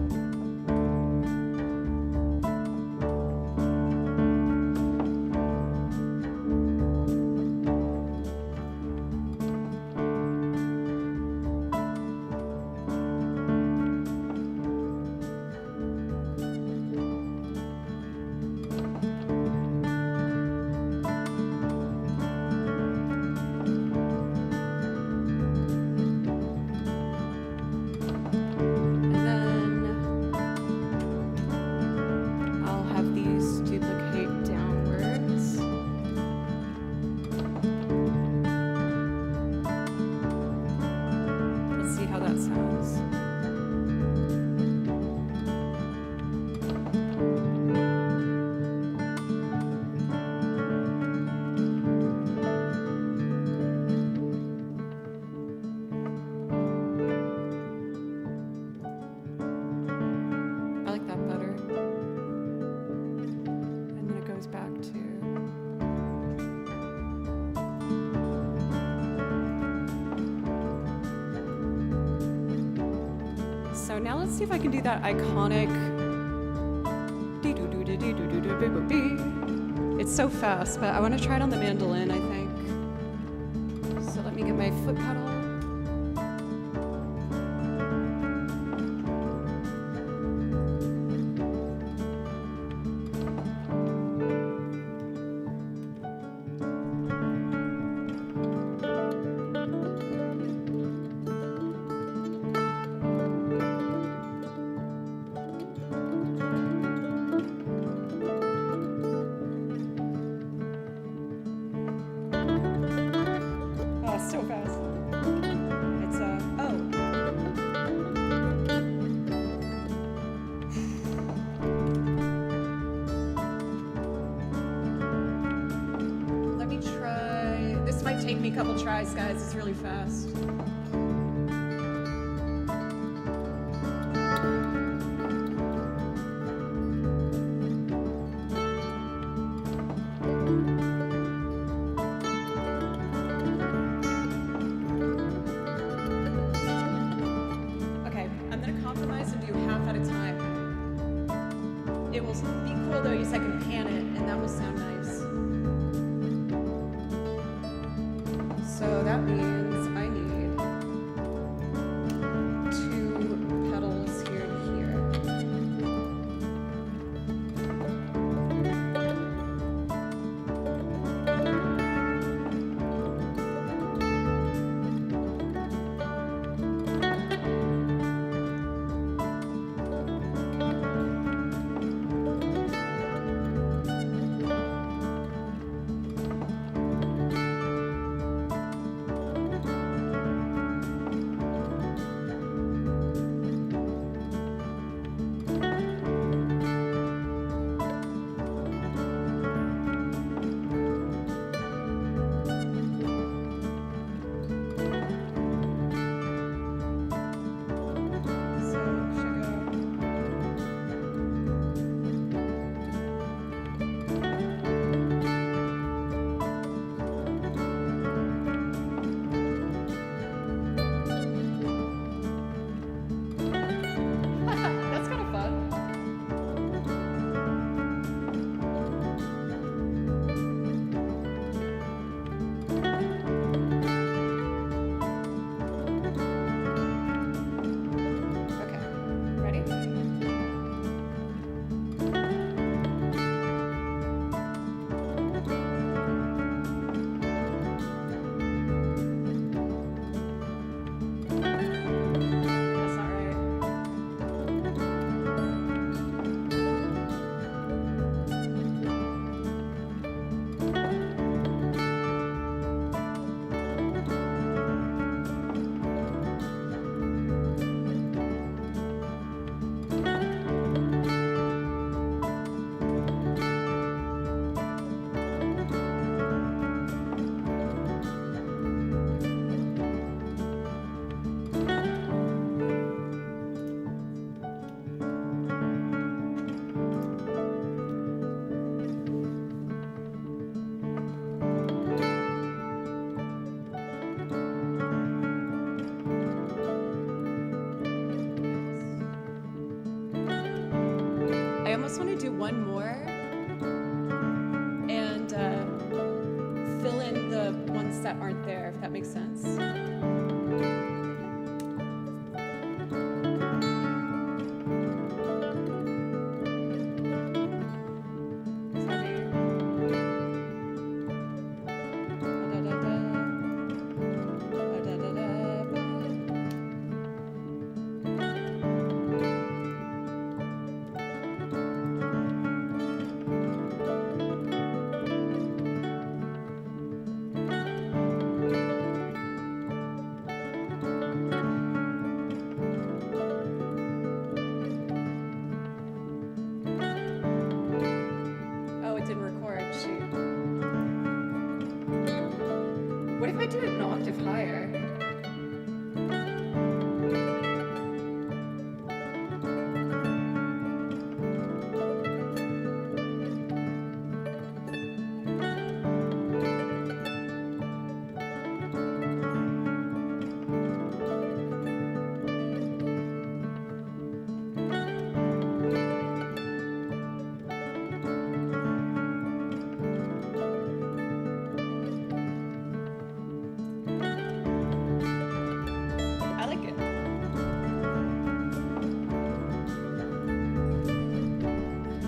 S1: So now let's see if I can do that iconic. It's so fast, but I want to try it on the mandolin, I think. So let me get my foot pedal. So fast. It's oh. Let me try. This might take me a couple tries, guys. It's really fast. It will be cool though, yes, I can pan it, and that will sound nice. So that means I need almost want to do one more and fill in the ones that aren't there, if that makes sense. What if I did it an octave higher?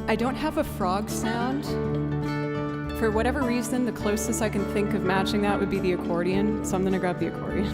S1: I don't have a frog sound. For whatever reason, the closest I can think of matching that would be the accordion, so I'm gonna grab the accordion.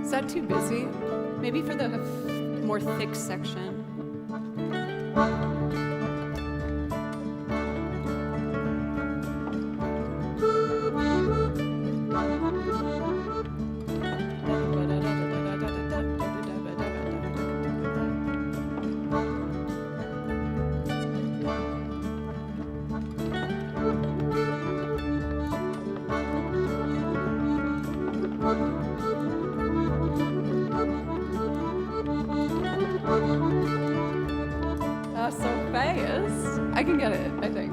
S1: Is that too busy? Maybe for the more thick section. So fast. I can get it, I think.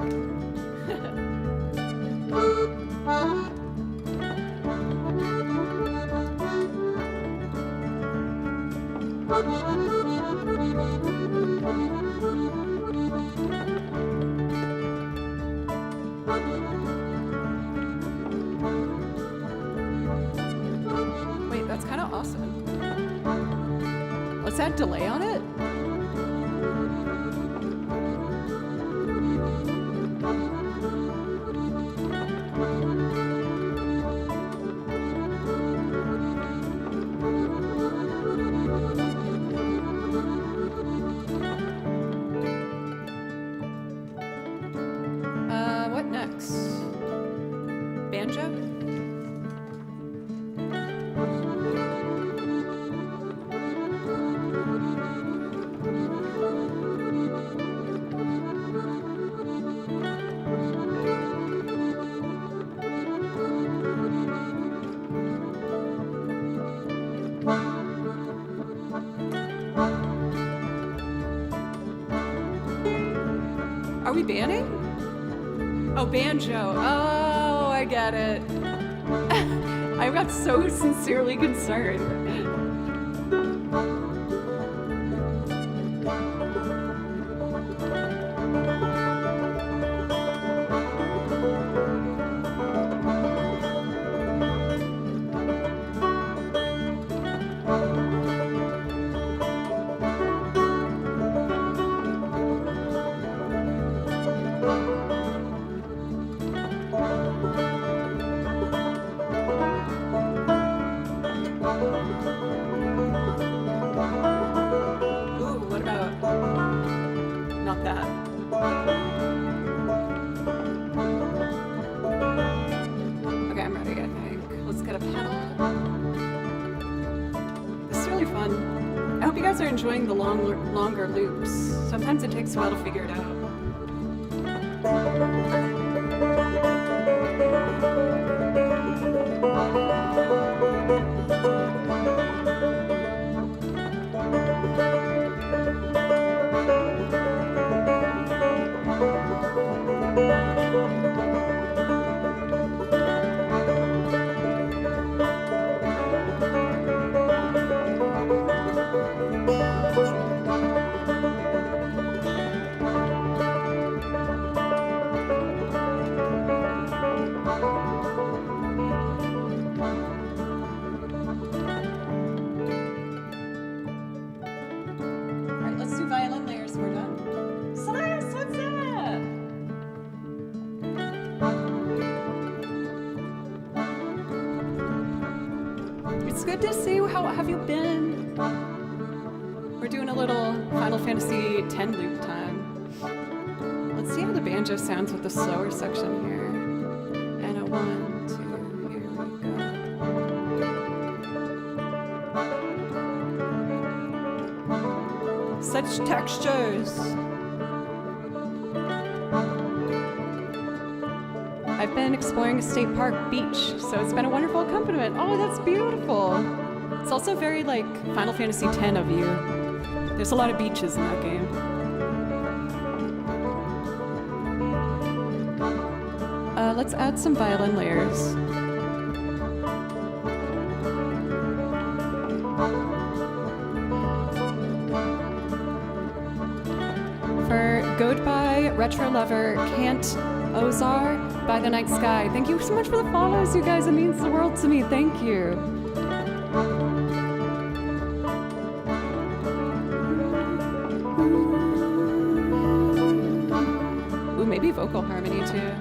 S1: Wait, that's kind of awesome. Let's add delay on it. What next? Banjo? Are we banning? Oh, banjo. Oh, I get it. I got so sincerely concerned. get a pedal. This is really fun. I hope you guys are enjoying the longer loops. Sometimes it takes a while to figure it out. It's good to see you. How have you been? We're doing a little Final Fantasy X loop time. Let's see how the banjo sounds with the slower section here. And a 1, 2, here we go. Such textures. I've been exploring a state park beach, so it's been a wonderful accompaniment. Oh, that's beautiful. It's also very like Final Fantasy X of you. There's a lot of beaches in that game. Let's add some violin layers. For Goodbye, Retro Lover, Can't Ozar, By the Night Sky. Thank you so much for the follows, you guys. It means the world to me. Thank you. Ooh, maybe vocal harmony too.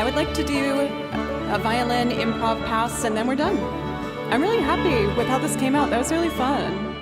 S1: I would like to do a violin improv pass and then we're done. I'm really happy with how this came out. That was really fun.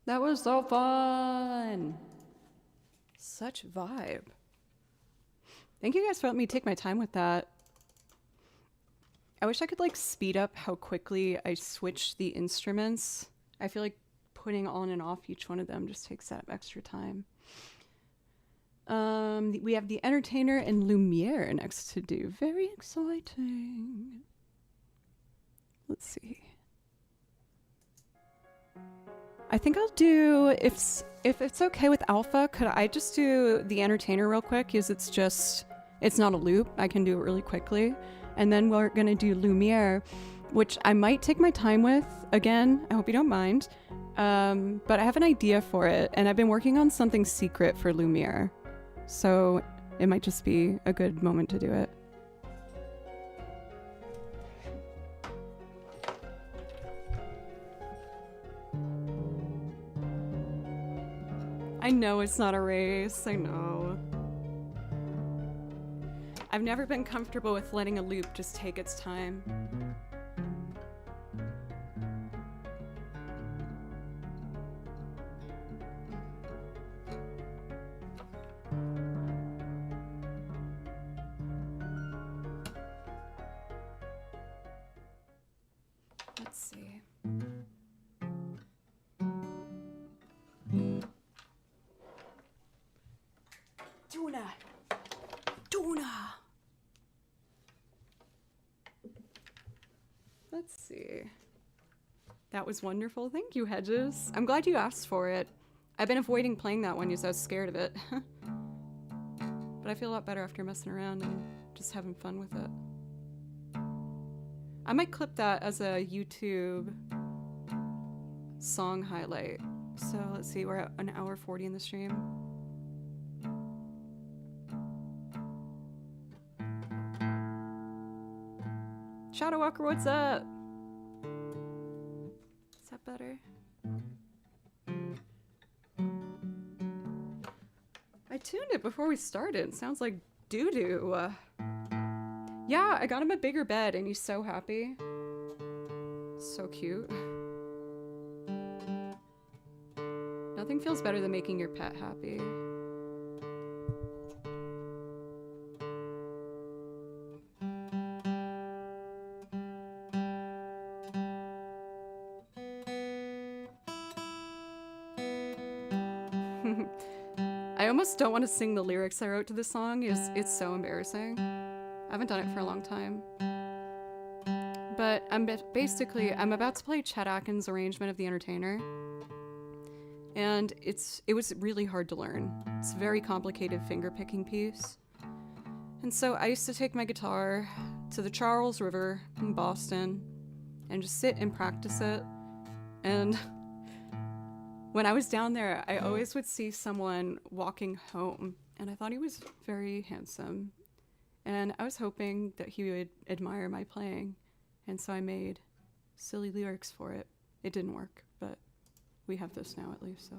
S1: That was so fun. Such vibe. Thank you guys for letting me take my time with that. I wish I could like speed up how quickly I switch the instruments. I feel like putting on and off each one of them just takes that extra time. We have the Entertainer and Lumiere next to do. Very exciting. Let's see. I think I'll do, if it's okay with Alpha, could I just do the Entertainer real quick? Because it's not a loop. I can do it really quickly. And then we're gonna do Lumiere, which I might take my time with. Again, I hope you don't mind. But I have an idea for it, and I've been working on something secret for Lumiere. So it might just be a good moment to do it. I know it's not a race, I know. I've never been comfortable with letting a loop just take its time. Let's see. Tuna. Let's see. That was wonderful. Thank you, Hedges. I'm glad you asked for it. I've been avoiding playing that one because I was scared of it. But I feel a lot better after messing around and just having fun with it. I might clip that as a YouTube song highlight. So let's see, we're at an hour 40 in the stream. Shadow Walker, what's up? Is that better? I tuned it before we started. It sounds like doo-doo. Yeah, I got him a bigger bed and he's so happy. So cute. Nothing feels better than making your pet happy. I almost don't want to sing the lyrics I wrote to this song. It's so embarrassing. I haven't done it for a long time. But I'm about to play Chet Atkins' arrangement of The Entertainer. And it was really hard to learn. It's a very complicated finger-picking piece. And so I used to take my guitar to the Charles River in Boston and just sit and practice it. And when I was down there, I always would see someone walking home, and I thought he was very handsome. And I was hoping that he would admire my playing, and so I made silly lyrics for it. It didn't work, but we have this now at least, so.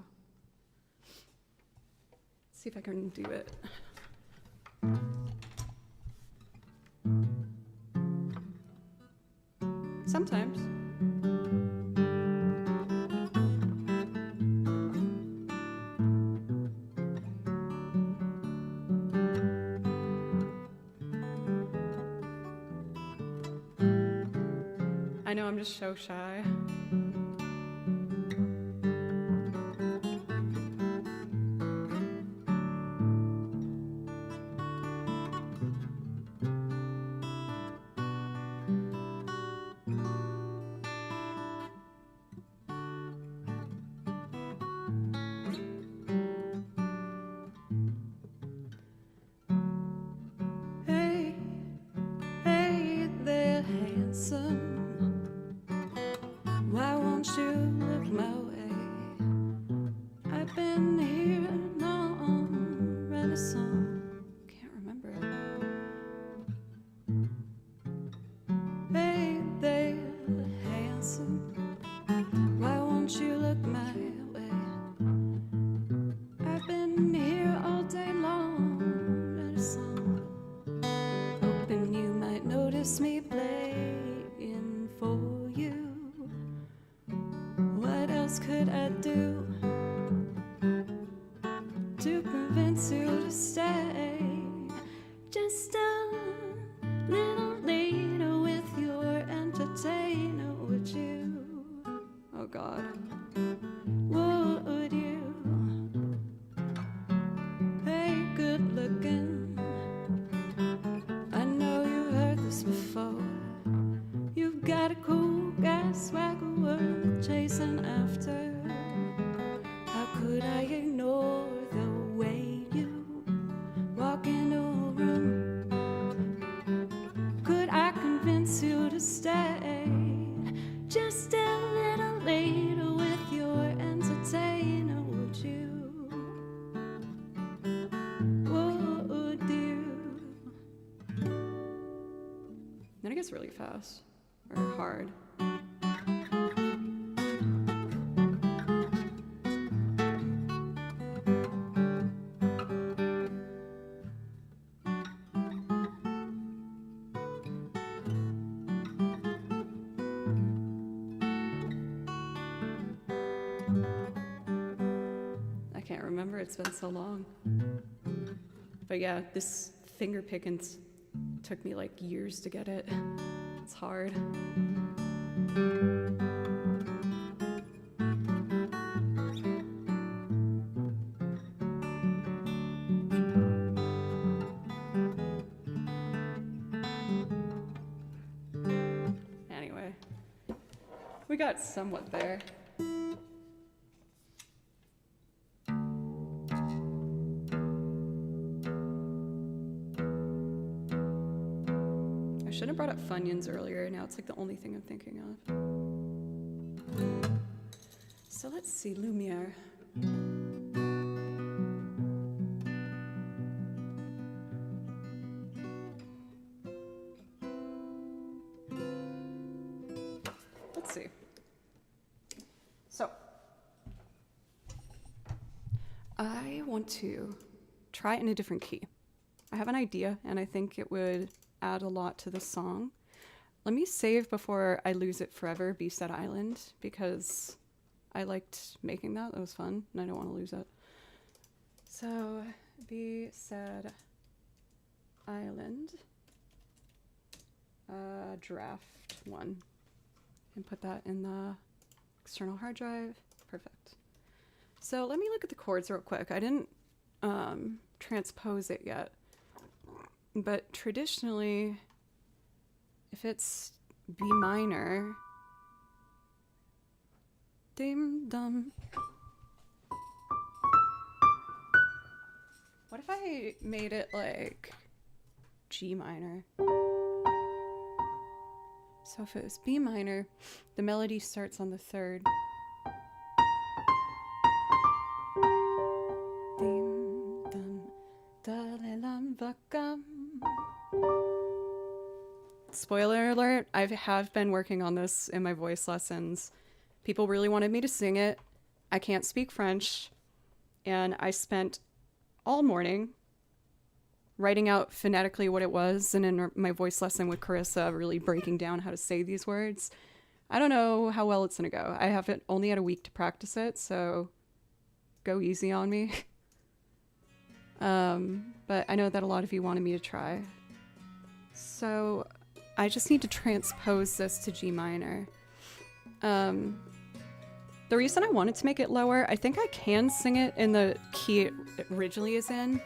S1: Let's see if I can do it. Sometimes. I know, I'm just so shy. Hey, hey there, handsome. Why won't you look my way? I've been here long, Renaissance. Can't remember. Hey there, handsome. Why won't you look my way? I've been here all day long, Renaissance. Hoping you might notice me playing for you. What else could I do to convince you to stay? Just a little later with your entertainer, would you? Oh God, would you? Hey, good looking, I know you heard this before. You've got a cool guy swagger worth chasing after. How could I ignore the way you walk into a room? Could I convince you to stay just a little later with your entertainer? Would you? Would you? Then it gets really fast. Or hard. I can't remember, it's been so long. But yeah, this finger picking took me like years to get it. It's hard. Anyway, got somewhat there. I should have brought up Funyuns earlier. Now it's like the only thing I'm thinking of. So let's see, Lumiere. Let's see. So I want to try it in a different key. I have an idea, and I think it would add a lot to the song. Let me save before I lose it forever, B-Set Island, because I liked making that. That was fun, and I don't want to lose it. So, B-Set Island, draft 1, and put that in the external hard drive. Perfect. So let me look at the chords real quick. I didn't transpose it yet, but traditionally, if it's B minor, dim dum. What if I made it like G minor? So if it was B minor, the melody starts on the 3rd. Dim dum dalelam vakam. Spoiler alert, I have been working on this in my voice lessons. People really wanted me to sing it. I can't speak French. And I spent all morning writing out phonetically what it was, and in my voice lesson with Carissa, really breaking down how to say these words. I don't know how well it's gonna go. I haven't only had a week to practice it, so go easy on me. But I know that a lot of you wanted me to try. So I just need to transpose this to G minor. The reason I wanted to make it lower, I think I can sing it in the key it originally is in,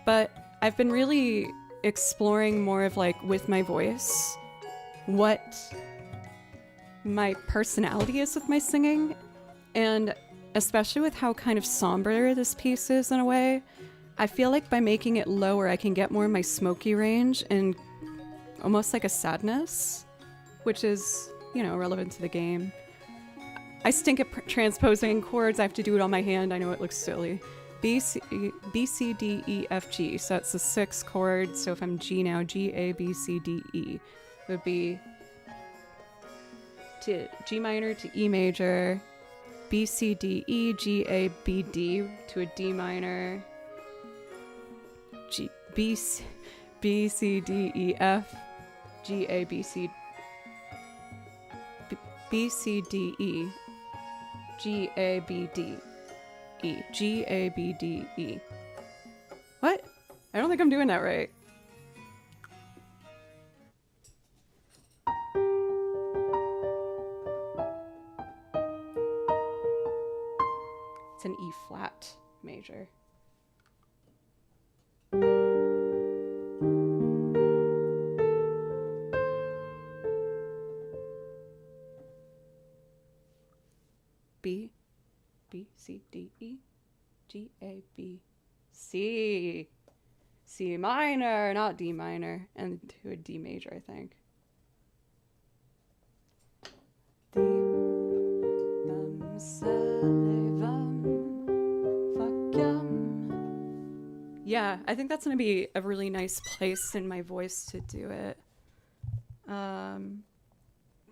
S1: but I've been really exploring more of like with my voice, what my personality is with my singing, and especially with how kind of somber this piece is in a way, I feel like by making it lower, I can get more of my smoky range and almost like a sadness, which is, you know, relevant to the game. I stink at transposing chords. I have to do it on my hand. I know it looks silly. B, C, D, E, F, G. So it's the 6th chord. So if I'm G now, G, A, B, C, D, E. It would be to G minor to E major, B, C, D, E, G, A, B, D to a D minor, G, B, C, D, E, F, G, A, B, C, B, C, D, E, G, A, B, D, E, G, A, B, D, E. What? I don't think I'm doing that right. It's an E flat major. B, B, C, D, E, G, A, B, C. C minor, not D minor, and to a D major, I think. Yeah, I think that's going to be a really nice place in my voice to do it.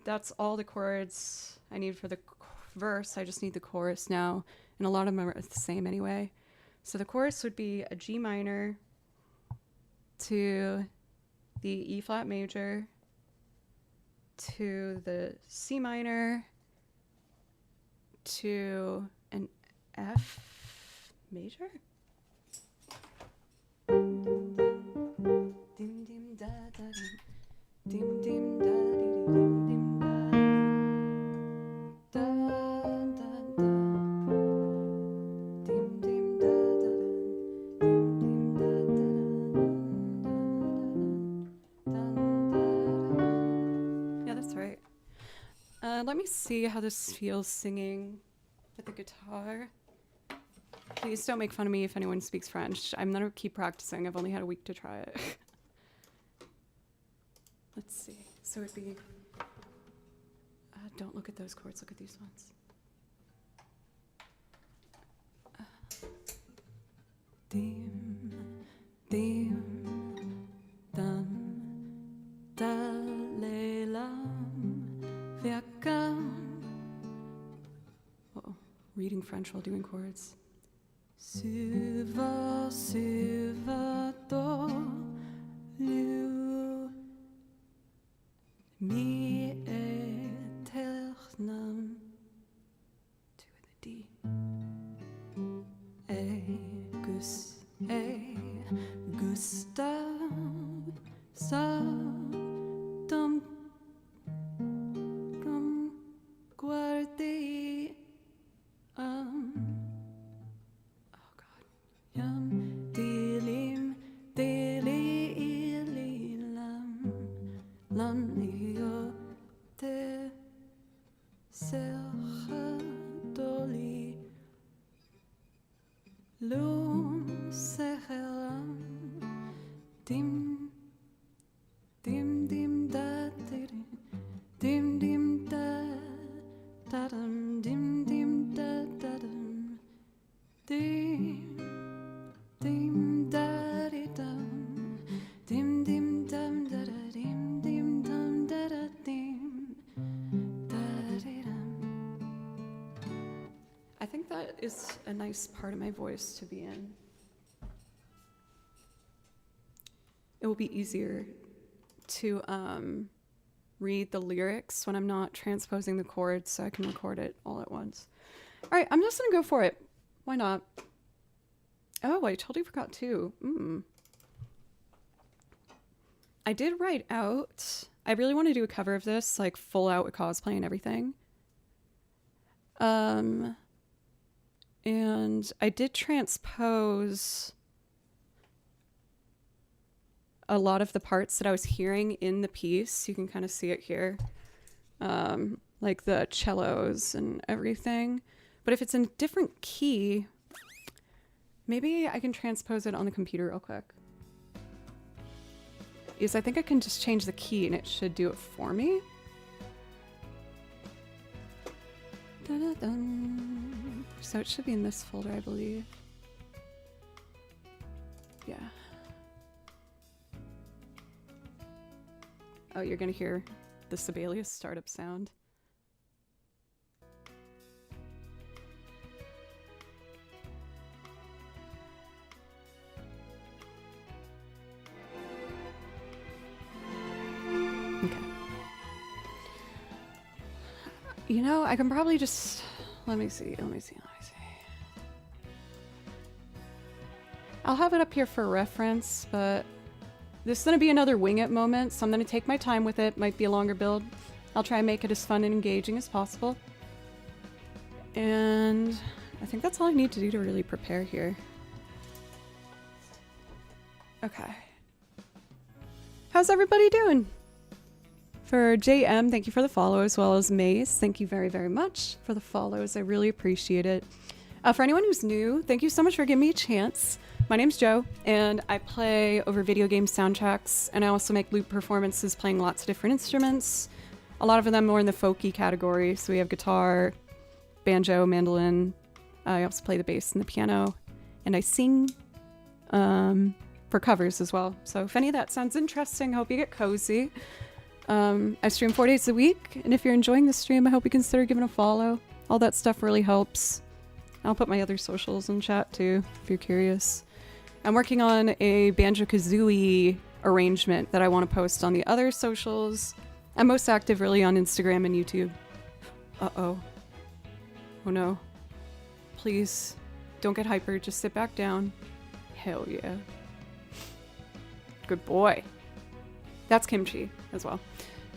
S1: That's all the chords I need for the verse. I just need the chorus now, and a lot of them are the same anyway. So the chorus would be a G minor to the E flat major to the C minor to an F major. Dim dim da da dim dim da dim dim da da da dim dim da da dim dim da da. Yeah, that's right. Let me see how this feels singing with the guitar. Please don't make fun of me if anyone speaks French. I'm gonna keep practicing. I've only had a week to try it. Let's see. So it'd be... don't look at those chords. Look at these ones. Dim, dim, dum, da, le, lam, viacam. Uh-oh. Reading French while doing chords. Suva, suva, do, lu, mi eternam. Two with a D. Gustav, sa, dum, guardi, oh God, dilim, lam, io te, serradoli, lum, sehelam, dim, dim, dim, da, dim, dim, da, da, dum, dim, dim, da, da, dum, dim, dim, da, di, dum, dim, dim, dum, da, da, dim, dim, dum, da, da, dim, da, di, dum. I think that is a nice part of my voice to be in. It will be easier to read the lyrics when I'm not transposing the chords, so I can record it all at once. All right, I'm just gonna go for it. Why not? Oh, I totally forgot too. I did write out, I really want to do a cover of this, like full out with cosplay and everything. And I did transpose a lot of the parts that I was hearing in the piece. You can kind of see it here, like the cellos and everything. But if it's in a different key, maybe I can transpose it on the computer real quick. Yes, I think I can just change the key and it should do it for me. Dun-dun-dun. So it should be in this folder, I believe. Yeah. Oh, you're gonna hear the Sibelius startup sound. Okay. You know, I can probably just... Let me see. I'll have it up here for reference, but this is going to be another wing it moment, so I'm going to take my time with it. Might be a longer build. I'll try and make it as fun and engaging as possible. And I think that's all I need to do to really prepare here. Okay. How's everybody doing? For JM, thank you for the follow, as well as Maze. Thank you very, very much for the follows. I really appreciate it. For anyone who's new, thank you so much for giving me a chance. My name's Jo, and I play over video game soundtracks, and I also make loop performances playing lots of different instruments. A lot of them more in the folky category, so we have guitar, banjo, mandolin. I also play the bass and the piano, and I sing for covers as well. So if any of that sounds interesting, I hope you get cozy. I stream 4 days a week, and if you're enjoying the stream, I hope you consider giving a follow. All that stuff really helps. I'll put my other socials in chat too, if you're curious. I'm working on a Banjo-Kazooie arrangement that I want to post on the other socials. I'm most active really on Instagram and YouTube. Uh-oh. Oh no. Please, don't get hyper, just sit back down. Hell yeah. Good boy. That's Kimchi as well.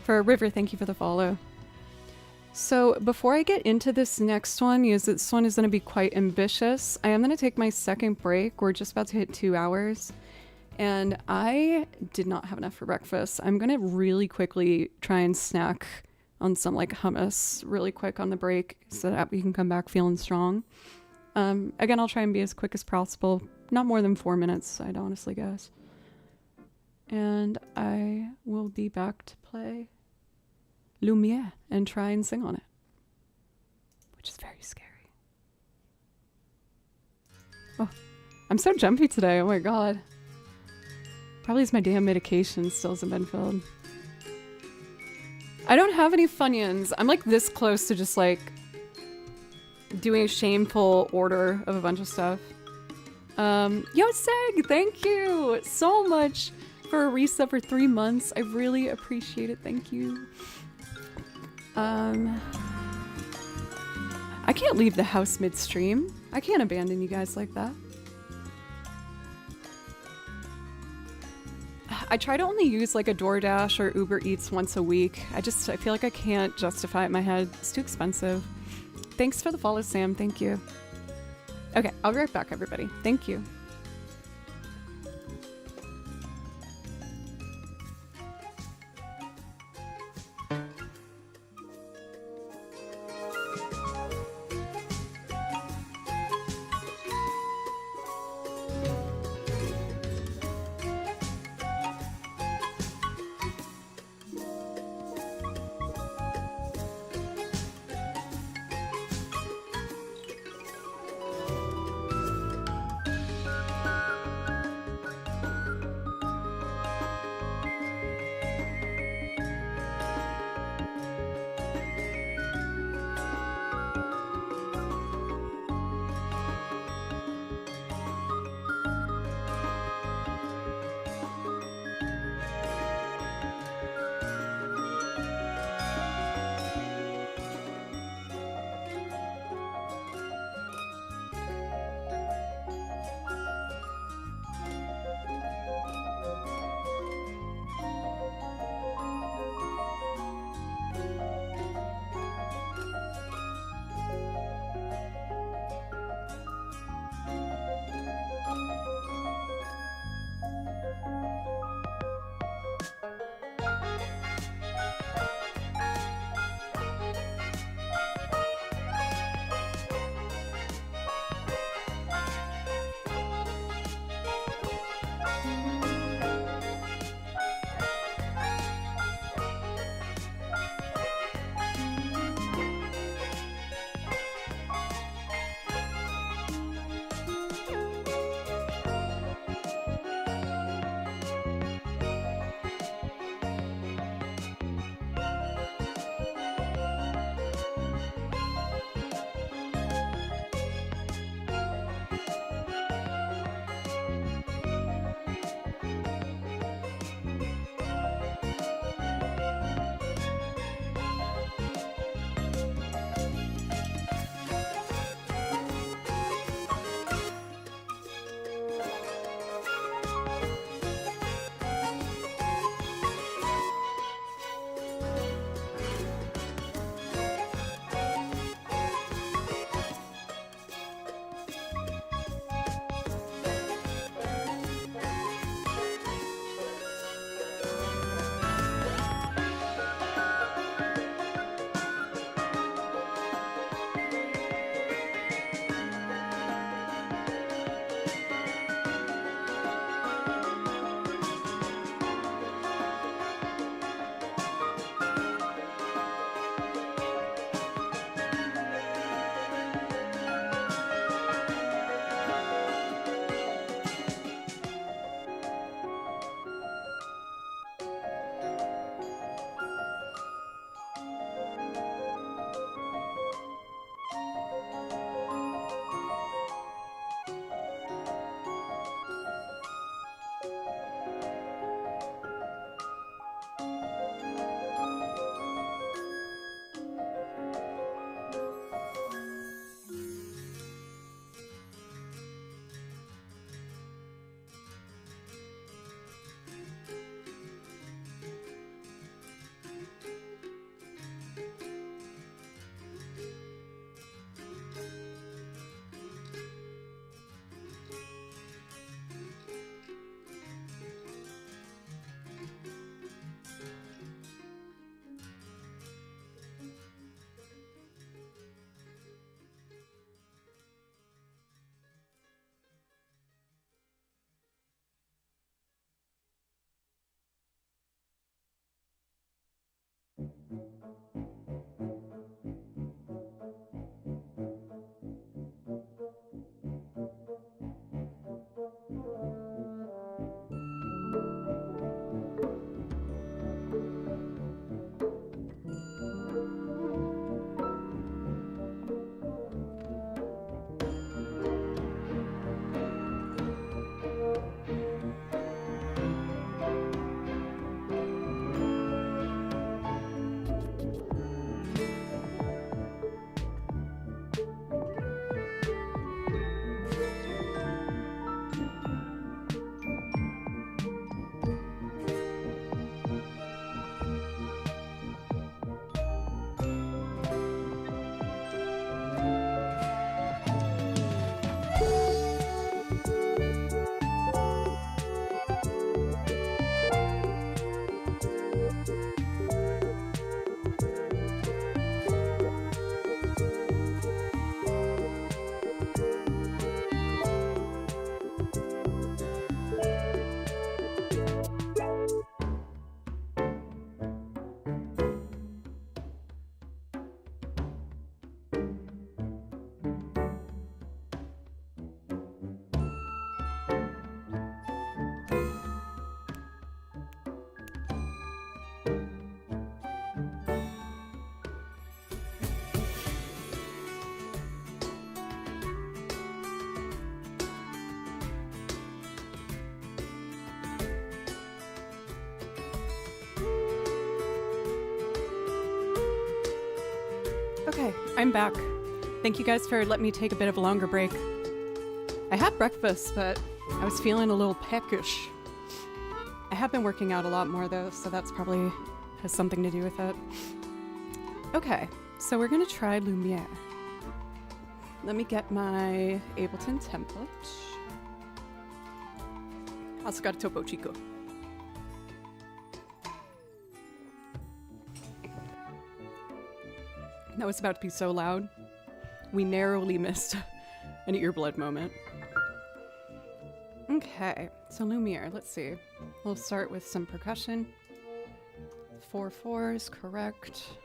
S1: For River, thank you for the follow. So before I get into this next one, because this one is going to be quite ambitious, I am going to take my second break. We're just about to hit 2 hours. And I did not have enough for breakfast. I'm going to really quickly try and snack on some like hummus really quick on the break so that we can come back feeling strong. Again, I'll try and be as quick as possible. Not more than 4 minutes, I'd honestly guess. And I will be back to play Lumiere and try and sing on it, which is very scary. Oh, I'm so jumpy today. Oh my god. Probably it's my damn medication still hasn't been filled. I don't have any Funyuns. I'm like this close to just like doing a shameful order of a bunch of stuff. Yo, Seg, thank you so much for a resub for 3 months. I really appreciate it. Thank you. I can't leave the house midstream. I can't abandon you guys like that. I try to only use like a DoorDash or Uber Eats once a week. I feel like I can't justify it in my head. It's too expensive. Thanks for the follow, Sam. Thank you. Okay, I'll be right back, everybody. Thank you. Okay, I'm back. Thank you guys for letting me take a bit of a longer break. I had breakfast, but I was feeling a little peckish. I have been working out a lot more though, so that's probably has something to do with it. Okay, so we're gonna try Lumiere. Let me get my Ableton template. Also got a Topo Chico. That was about to be so loud. We narrowly missed an earblood moment. Okay, so Lumiere, let's see. We'll start with some percussion. 4/4 is correct.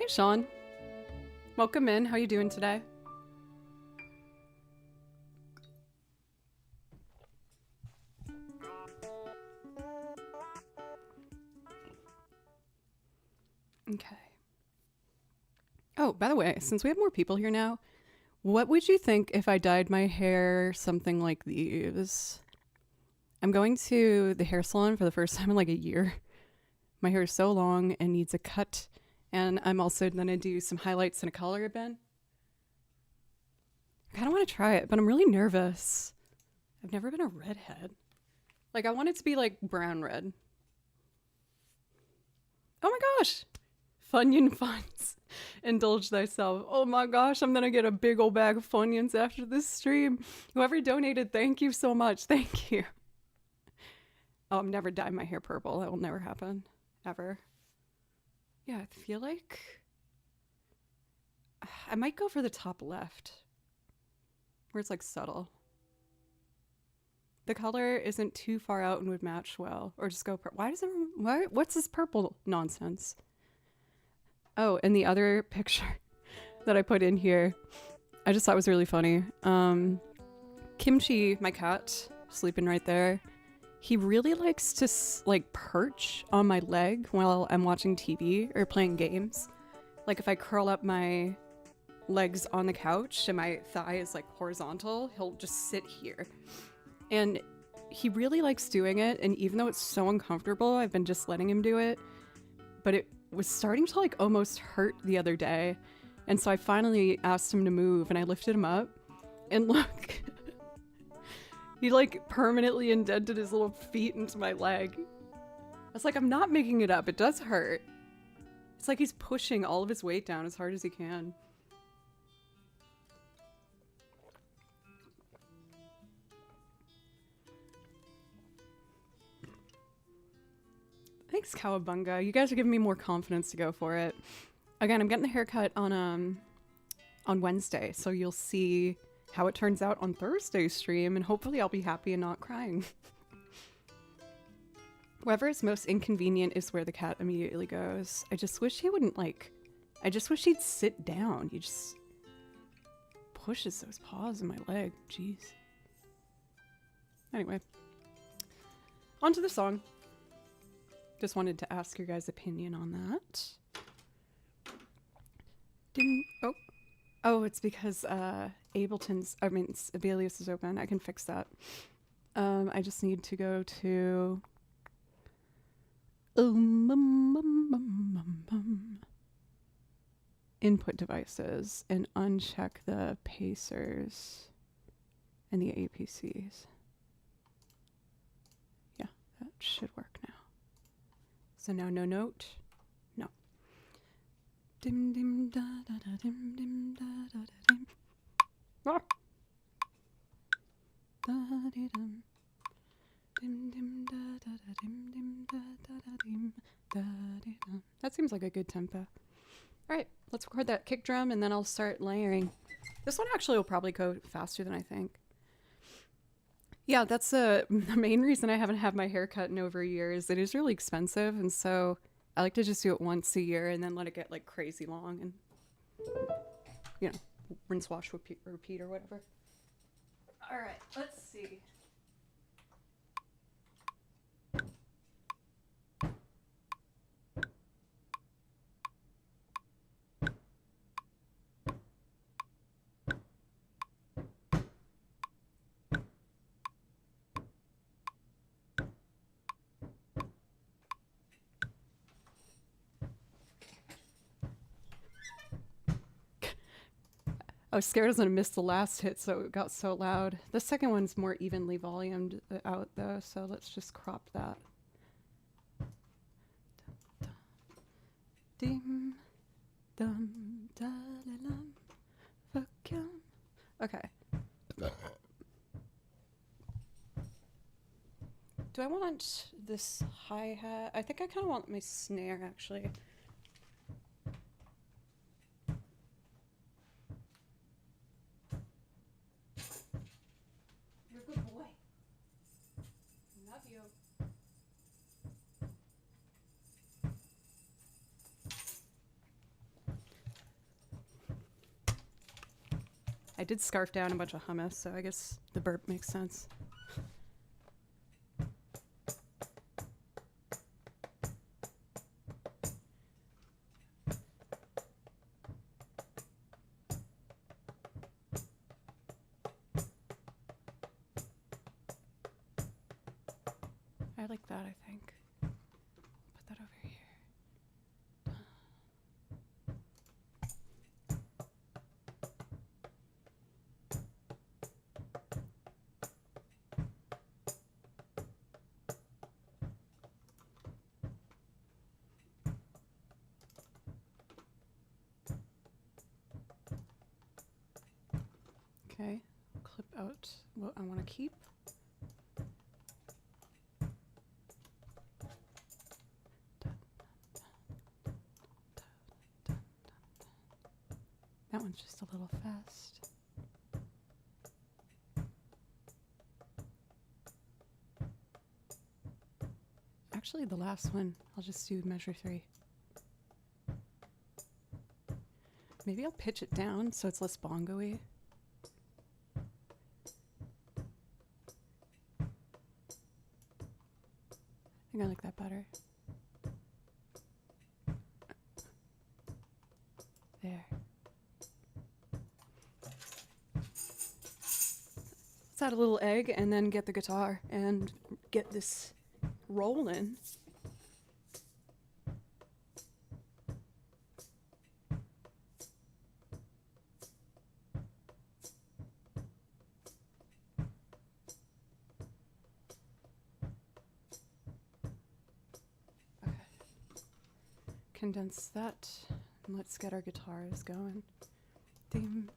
S1: Hey Sean. Welcome in, how you doing today? Okay. Oh, by the way, since we have more people here now, what would you think if I dyed my hair something like these? I'm going to the hair salon for the first time in like a year. My hair is so long and needs a cut, and I'm also gonna do some highlights and a color ribbon. I kind of want to try it, but I'm really nervous. I've never been a redhead. Like, I want it to be like brown red. Oh my gosh! Funyun funds. Indulge thyself. Oh my gosh, I'm gonna get a big old bag of Funyuns after this stream. Whoever donated, thank you so much. Thank you. Oh, I'm never dyeing my hair purple. That will never happen. Ever. Yeah, I feel like I might go for the top left, where it's like subtle. The color isn't too far out and would match well. Or just go why does everyone, what's this purple nonsense? Oh, and the other picture that I put in here, I just thought was really funny. Kimchi, my cat, sleeping right there. He really likes to like perch on my leg while I'm watching TV or playing games. Like if I curl up my legs on the couch and my thigh is like horizontal, he'll just sit here. And he really likes doing it. And even though it's so uncomfortable, I've been just letting him do it. But it was starting to like almost hurt the other day. And so I finally asked him to move and I lifted him up. And look, he like permanently indented his little feet into my leg. I was like, I'm not making it up. It does hurt. It's like he's pushing all of his weight down as hard as he can. Thanks, Cowabunga. You guys are giving me more confidence to go for it. Again, I'm getting the haircut on Wednesday, so you'll see how it turns out on Thursday's stream, and hopefully I'll be happy and not crying. Wherever is most inconvenient is where the cat immediately goes. I just wish he wouldn't, like... I just wish he'd sit down. He just pushes those paws in my leg. Jeez. Anyway. On to the song. Just wanted to ask your guys' opinion on that. Oh, it's because Abelius is open. I can fix that. I just need to go to input devices and uncheck the pacers and the APCs. Yeah, that should work now. So now no note. No. Dim dim da da da dim dim da da da dim. Ah. Da di dum. Dim dim da da da dim dim da da da dim da di dum. That seems like a good tempo. All right, let's record that kick drum and then I'll start layering. This one actually will probably go faster than I think. Yeah, that's the main reason I haven't had my hair cut in over a year is it is really expensive, and so I like to just do it once a year and then let it get like crazy long and, you know, rinse, wash, repeat or whatever. All right, let's see. I was scared I was going to miss the last hit, so it got so loud. The second one's more evenly volumed out, though, so let's just crop that. Dim, dum, da, la, lum, fuck-yum. Okay. Do I want this hi-hat? I think I kind of want my snare, actually. I did scarf down a bunch of hummus, so I guess the burp makes sense. I like that, I think. Put that over here. Okay, clip out what I want to keep. That one's just a little fast. Actually, the last one, I'll just do measure 3. Maybe I'll pitch it down so it's less bongo-y. I think I like that better. There. Let's add a little egg and then get the guitar and get this rolling. Condense that and let's get our guitars going. Dim,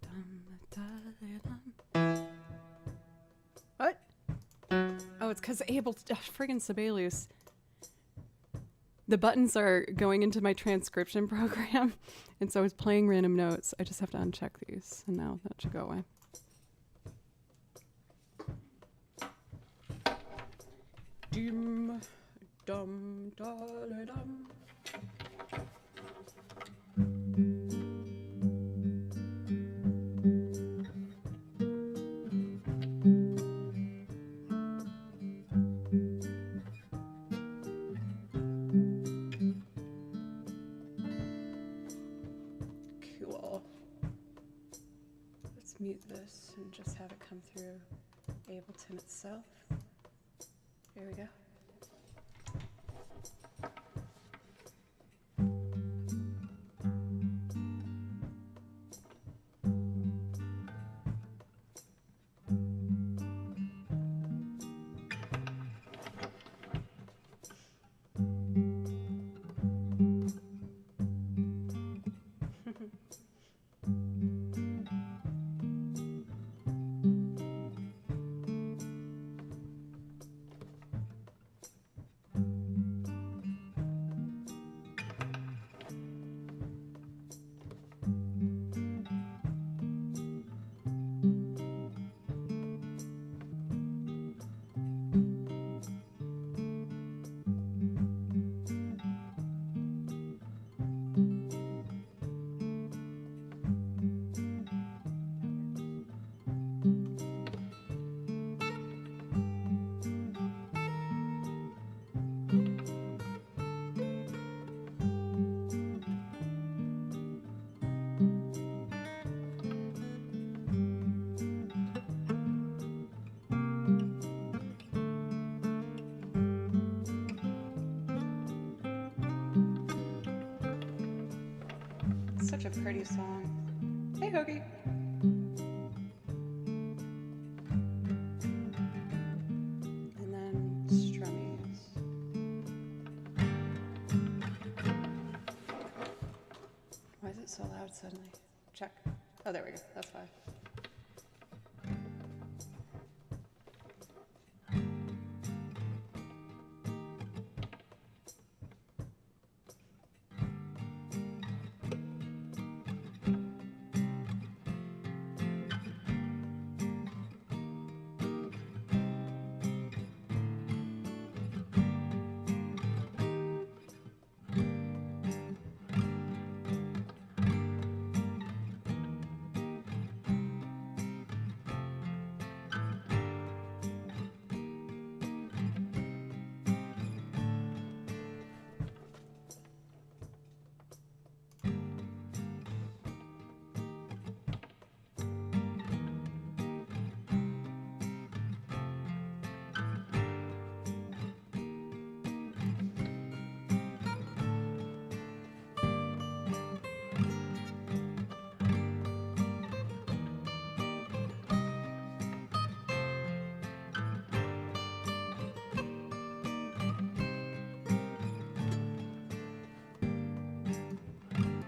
S1: dum, da, dum. What? Oh, it's because friggin' Sibelius. The buttons are going into my transcription program, and so it's playing random notes. I just have to uncheck these, and now that should go away. Dim, dum da la dum. Cool. Let's mute this and just have it come through Ableton itself. Here we go. Such a pretty song. Hey, Hoagie. And then strummies. Why is it so loud suddenly? Check. Oh, there we go. That's why.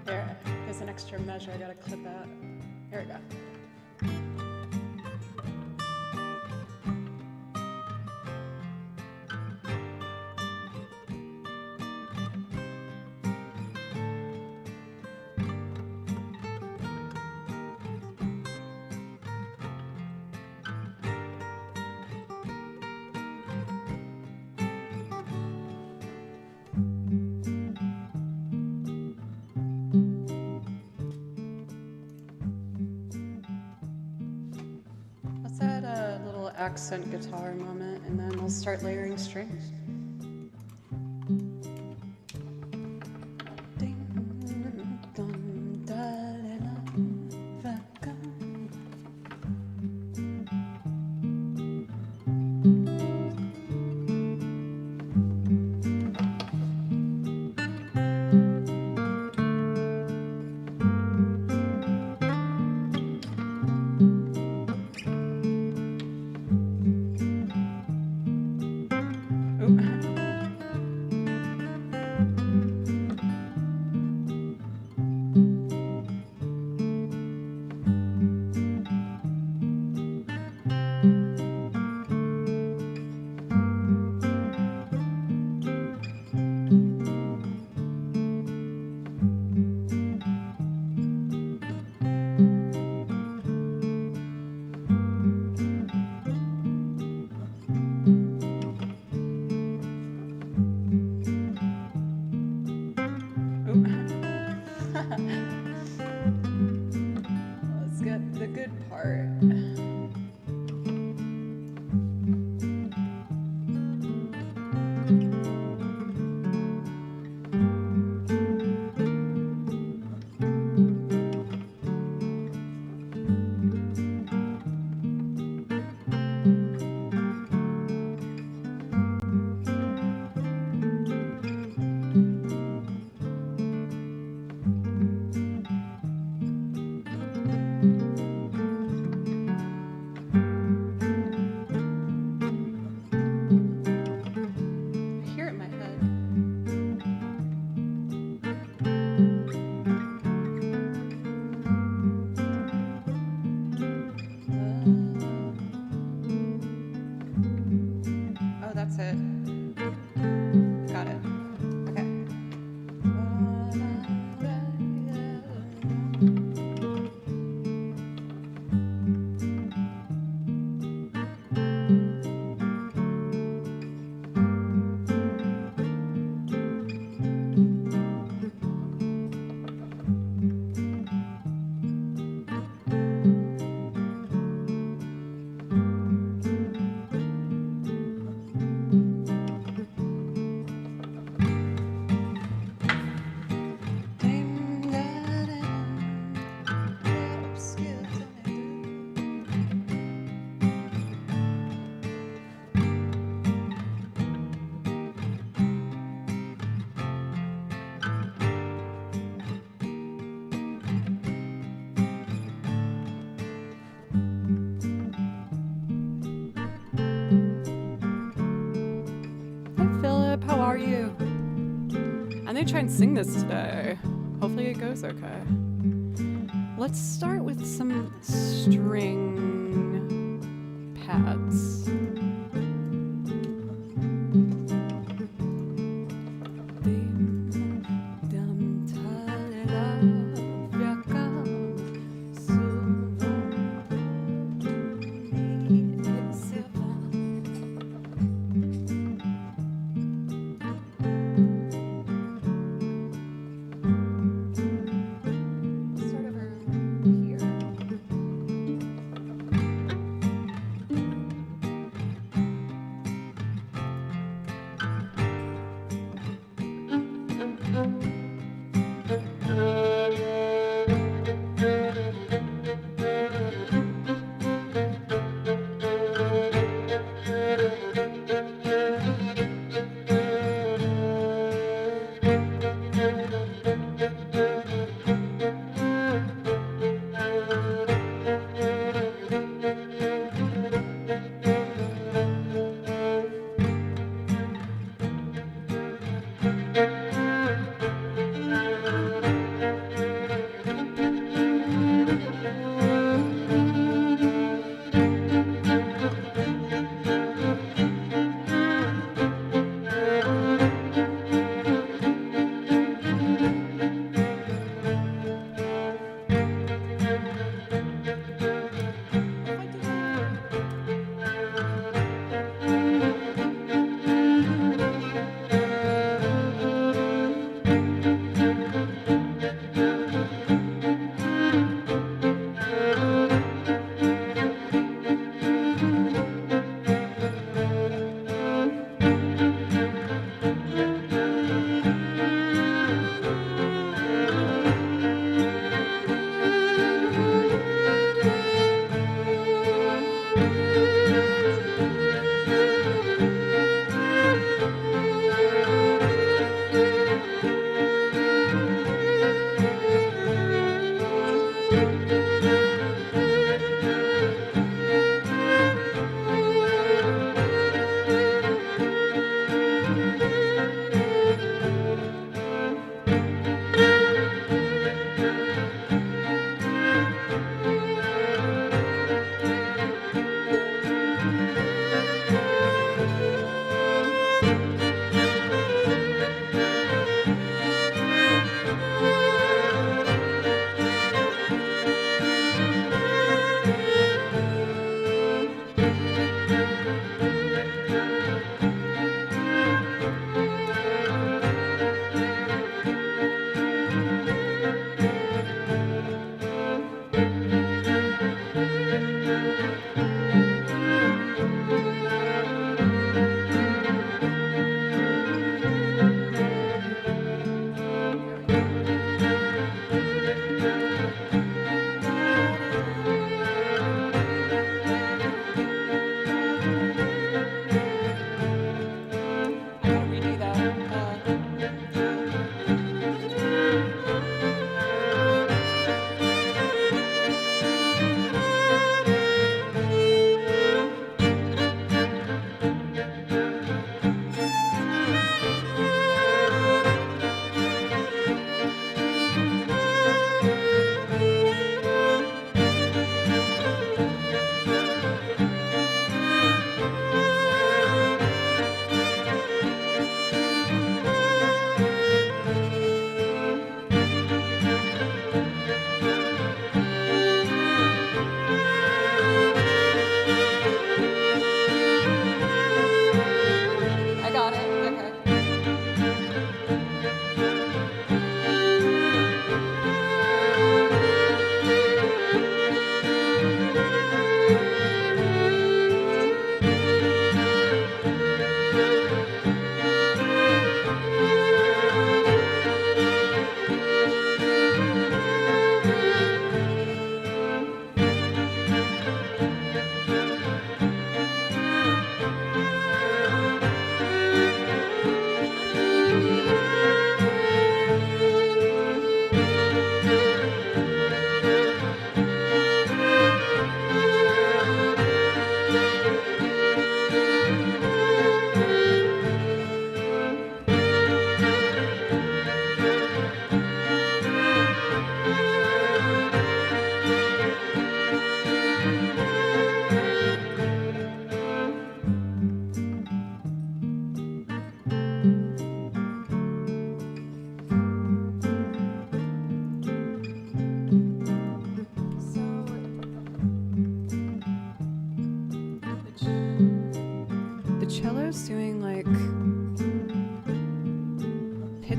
S1: There, there's an extra measure I gotta clip out. Here we go. Let's add a little accent guitar moment, and then we'll start layering strings. Oop. up? How are you? I'm gonna try and sing this today. Hopefully it goes okay. Let's start with some string pads.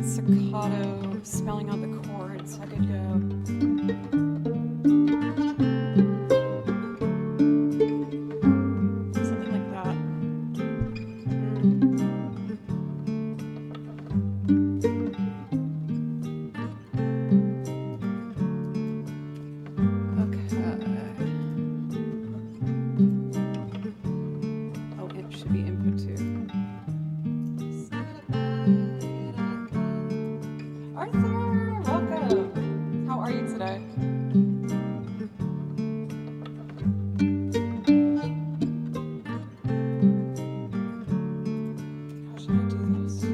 S1: staccato, spelling out the chords. I could go. Something like that. Should be input too. Arthur, welcome. How are you today? How should I do this?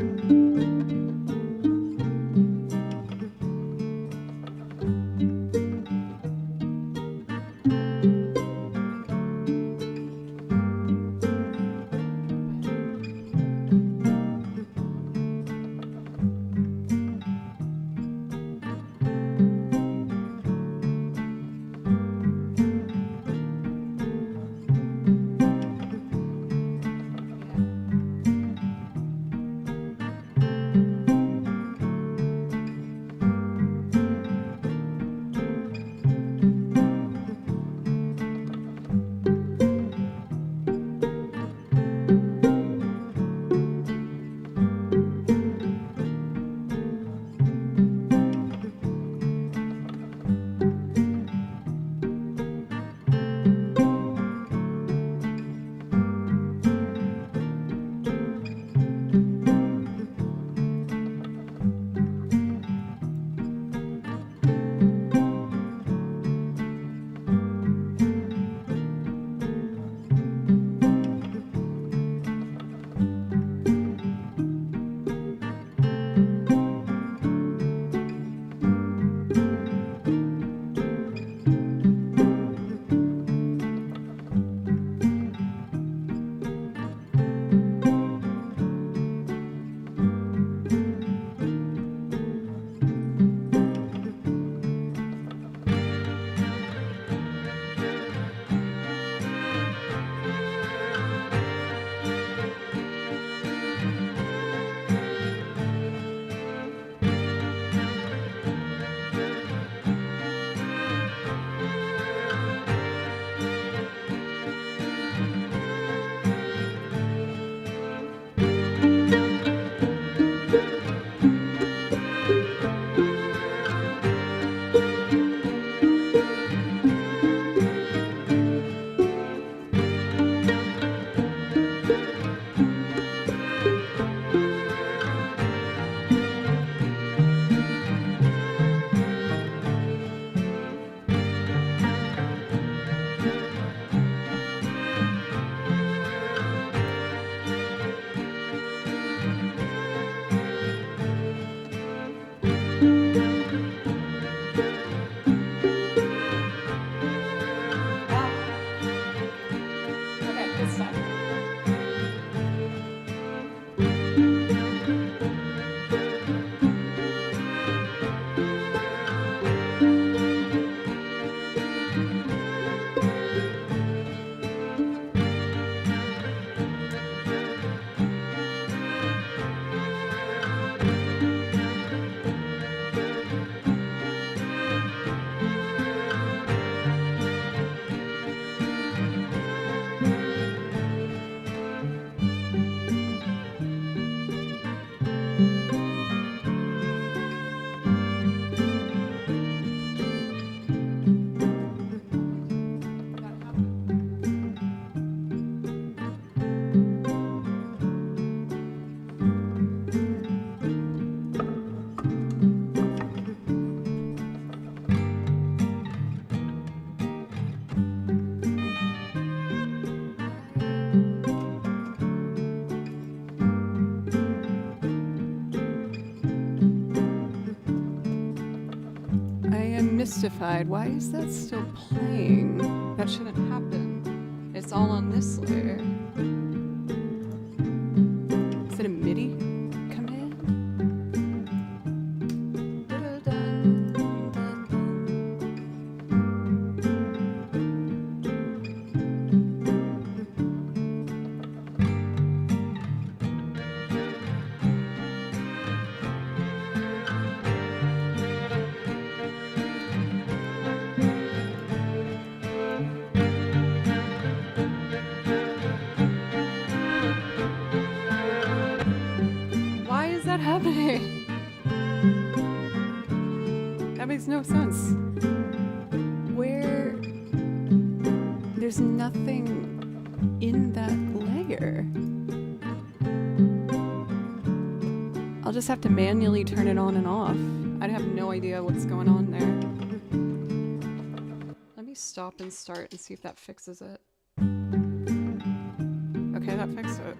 S1: Mystified. Why is that still playing? That shouldn't happen. It's all on this layer. Is it a MIDI command? makes no sense. There's nothing in that layer. I'll just have to manually turn it on and off. I'd have no idea what's going on there. Let me stop and start and see if that fixes it. Okay, that fixed it.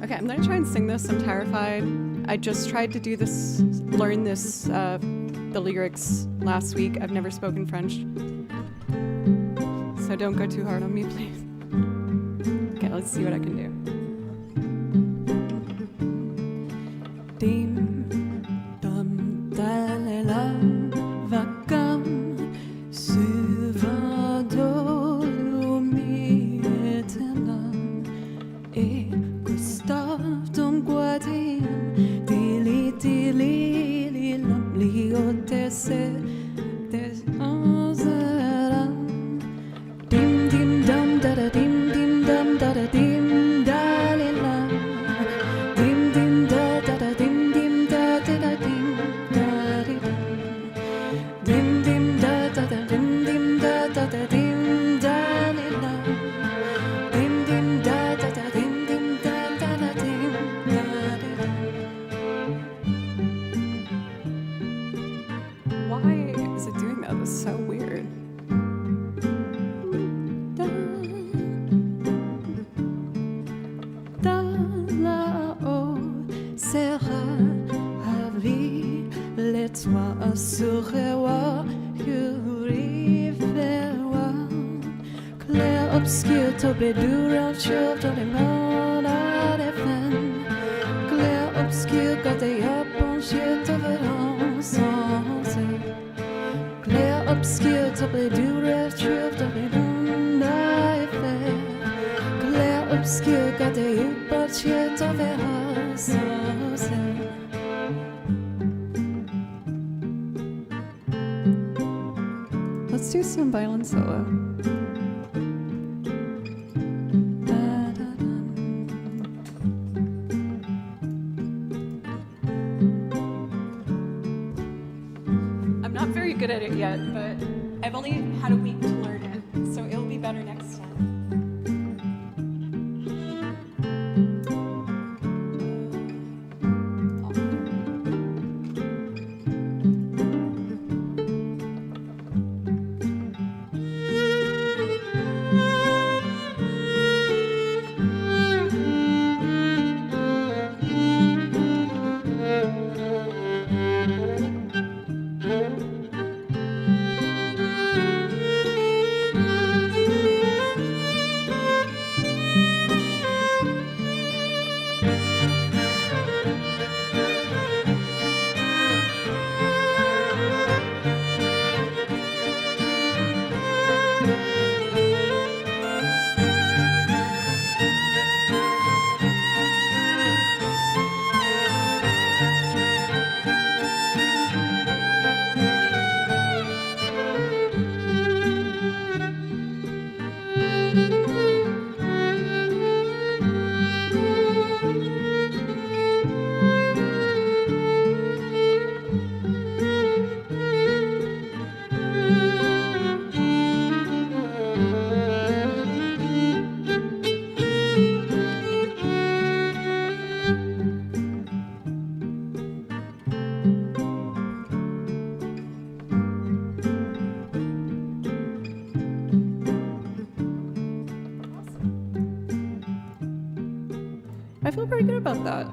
S1: Okay, I'm gonna try and sing this. I'm terrified. I just tried to do this, learn this, the lyrics last week. I've never spoken French. So don't go too hard on me, please. Okay, let's see what I can do. Dim dum dalelam vakam suvadolumi etenam e Gustav dum guadim dili dili lilam liotese des anzeram dim dim dum da da dim dim dum da da dim da lilam dim dim da da da dim dim da da da dim da di dim dim da da da dim dim da da da dim da lilam dim dim da da da dim dim da da da dim da di. Why is it doing that? That's so weird. Toi assurewa huriferwa clair obscur tobedura chauve dans les mains des femmes clair obscur quand t'es à pencher t'ouvres sans clair obscur tobedura chauve dans les mains des femmes clair obscur quand t'es à pencher t'ouvres sans Let's do some violin solo. I'm not very good at it yet, but I've only had a week to learn it, so it'll be better next time. I feel pretty good about that.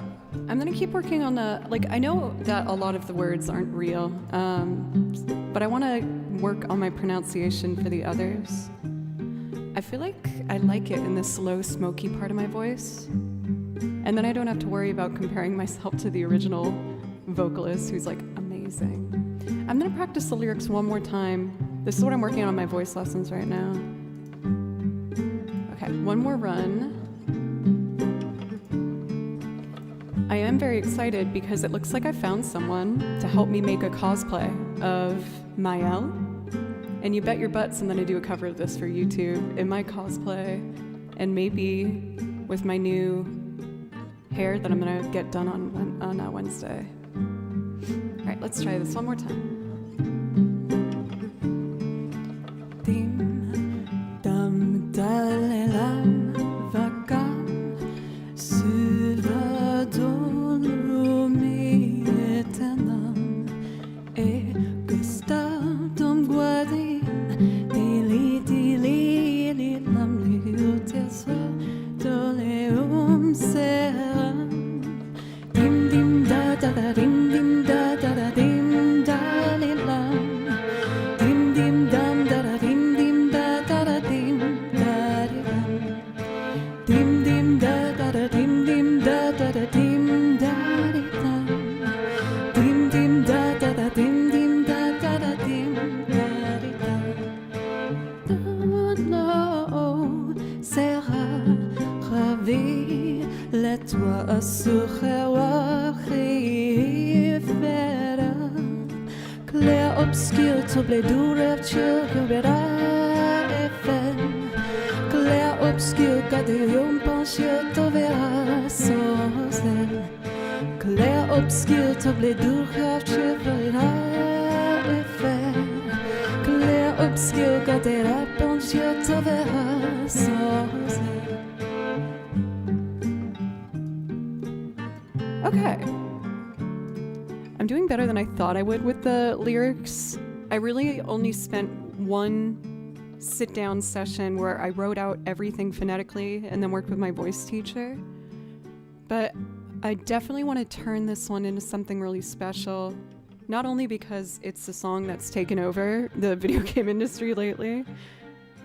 S1: I'm gonna keep working on the, I know that a lot of the words aren't real, but I wanna work on my pronunciation for the others. I feel like I like it in this low, smoky part of my voice. And then I don't have to worry about comparing myself to the original vocalist who's amazing. I'm gonna practice the lyrics one more time. This is what I'm working on my voice lessons right now. Okay, one more run. I am very excited because it looks like I found someone to help me make a cosplay of Maëlle. And you bet your butts I'm gonna do a cover of this for YouTube in my cosplay and maybe with my new hair that I'm gonna get done on Wednesday. All Alright, let's try this one more time. Dim dam dalela vakam suva dolumi etenam e gustam guadin dili dili lilam liutesa doleum seram dim dim da da da dim dim da da da dim da lilam dim dim dam da da dim dim da da da dim da lilam dim dim da da da dim dim da da da dim da lilam dim dim da da da dim dim da da da dim da lilam no sera ravi let toi sourire fera clair obscur troublé d'ouverture que verra FM clair obscur cadéum pensieux te verra sans elle clair obscur troublé d'ouverture verra FM clair obscur cadéum pensieux te verra sans elle. Okay. I'm doing better than I thought I would with the lyrics. I really only spent one sit-down session where I wrote out everything phonetically and then worked with my voice teacher. But I definitely want to turn this one into something really special. Not only because it's a song that's taken over the video game industry lately,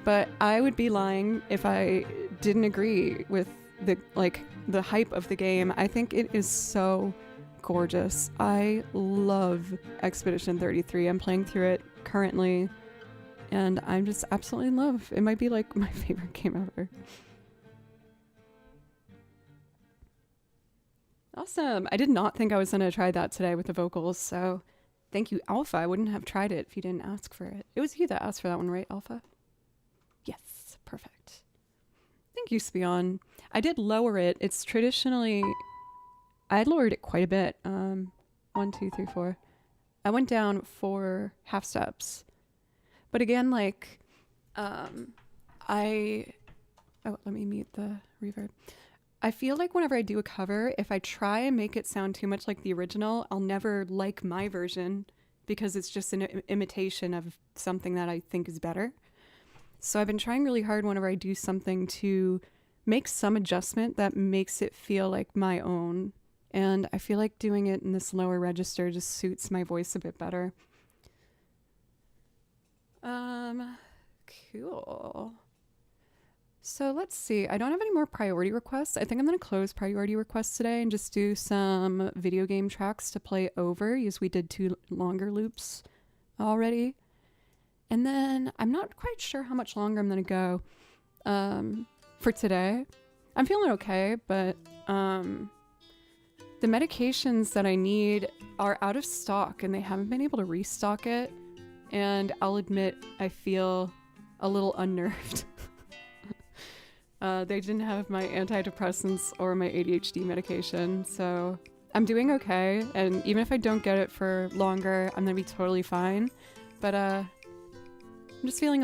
S1: but I would be lying if I didn't agree with the hype of the game. I think it is so gorgeous. I love Expedition 33. I'm playing through it currently, and I'm just absolutely in love. It might be like my favorite game ever. Awesome. I did not think I was going to try that today with the vocals, so thank you, Alpha. I wouldn't have tried it if you didn't ask for it. It was you that asked for that one, right, Alpha? Yes, perfect. Thank you, Spion. I did lower it. It's traditionally... I lowered it quite a bit. 1, 2, 3, 4. I went down 4 half steps. But again, like, Oh, let me mute the reverb. I feel like whenever I do a cover, if I try and make it sound too much like the original, I'll never like my version because it's just an imitation of something that I think is better. So I've been trying really hard whenever I do something to make some adjustment that makes it feel like my own. And I feel like doing it in this lower register just suits my voice a bit better. Cool. So let's see. I don't have any more priority requests. I think I'm going to close priority requests today and just do some video game tracks to play over, because we did 2 longer loops already. And then I'm not quite sure how much longer I'm going to go for today. I'm feeling okay, but the medications that I need are out of stock and they haven't been able to restock it. And I'll admit, I feel a little unnerved. They didn't have my antidepressants or my ADHD medication, so I'm doing okay. And even if I don't get it for longer, I'm gonna be totally fine. But I'm just feeling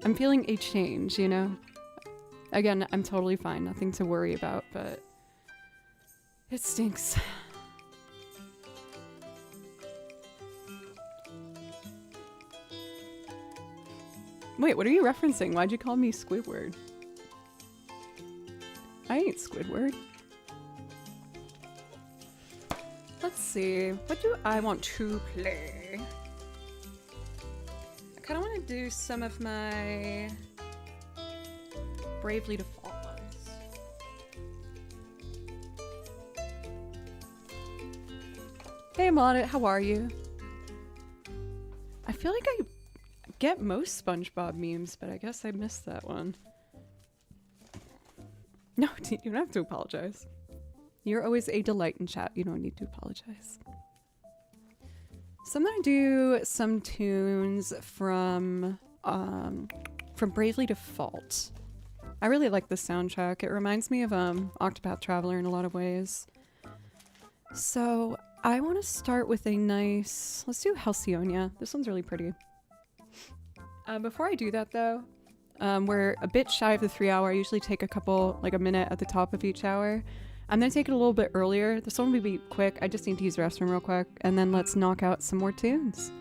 S1: I'm feeling a change, you know? Again, I'm totally fine, nothing to worry about, but it stinks. Wait, what are you referencing? Why'd you call me Squidward? I ain't Squidward. Let's see. What do I want to play? I kind of want to do some of my Bravely Default ones. Hey, Maudit, how are you? I feel like I get most SpongeBob memes, but I guess I missed that one. No, you don't have to apologize. You're always a delight in chat. You don't need to apologize. So I'm gonna do some tunes from Bravely Default. I really like the soundtrack. It reminds me of Octopath Traveler in a lot of ways. So I want to start with a nice... Let's do Halcyonia. This one's really pretty. Before I do that, though, we're a bit shy of the 3 hour. I usually take a minute at the top of each hour. I'm going to take it a little bit earlier. This one will be quick. I just need to use the restroom real quick. And then let's knock out some more tunes.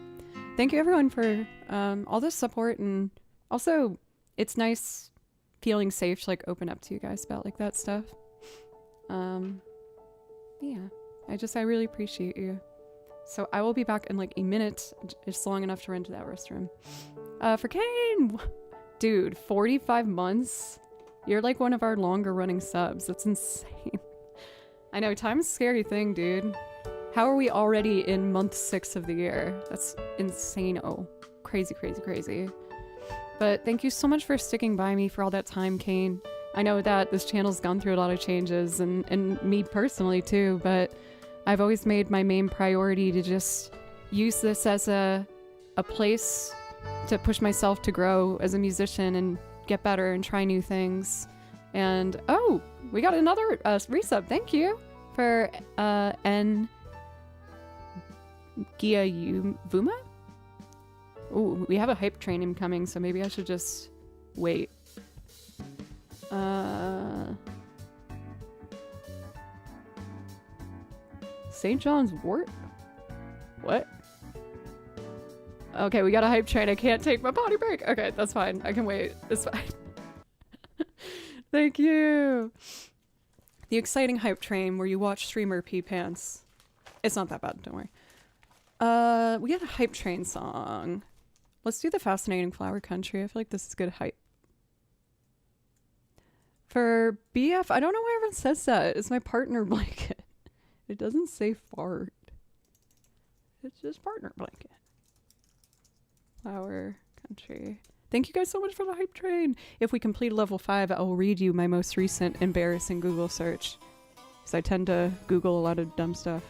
S1: Thank you, everyone, for all this support. And also, it's nice feeling safe to, like, open up to you guys about, like, that stuff. Yeah. I really appreciate you. So I will be back in, like, a minute. It's long enough to run to that restroom. For Kane! Dude, 45 months? You're, like, one of our longer running subs. That's insane. I know, time's a scary thing, dude. How are we already in month 6 of the year? That's insane. Oh, crazy, crazy, crazy. But thank you so much for sticking by me for all that time, Kane. I know that this channel's gone through a lot of changes, and me personally too, but I've always made my main priority to just use this as a place to push myself to grow as a musician and get better and try new things. And oh, we got another resub. Thank you for N Gia Vuma. Ooh, we have a hype train incoming, so maybe I should just wait. St. John's Wort? What? Okay, we got a hype train. I can't take my body break. Okay, that's fine. I can wait. It's fine. Thank you. The exciting hype train where you watch streamer pee pants. It's not that bad, don't worry. We got a hype train song. Let's do the Fascinating Flower Country. I feel like this is good hype. For BF, I don't know why everyone says that. It's my partner blanket. It doesn't say fart. It's just partner blanket. Flower Country. Thank you guys so much for the hype train. If we complete level 5, I will read you my most recent embarrassing Google search. Because I tend to Google a lot of dumb stuff.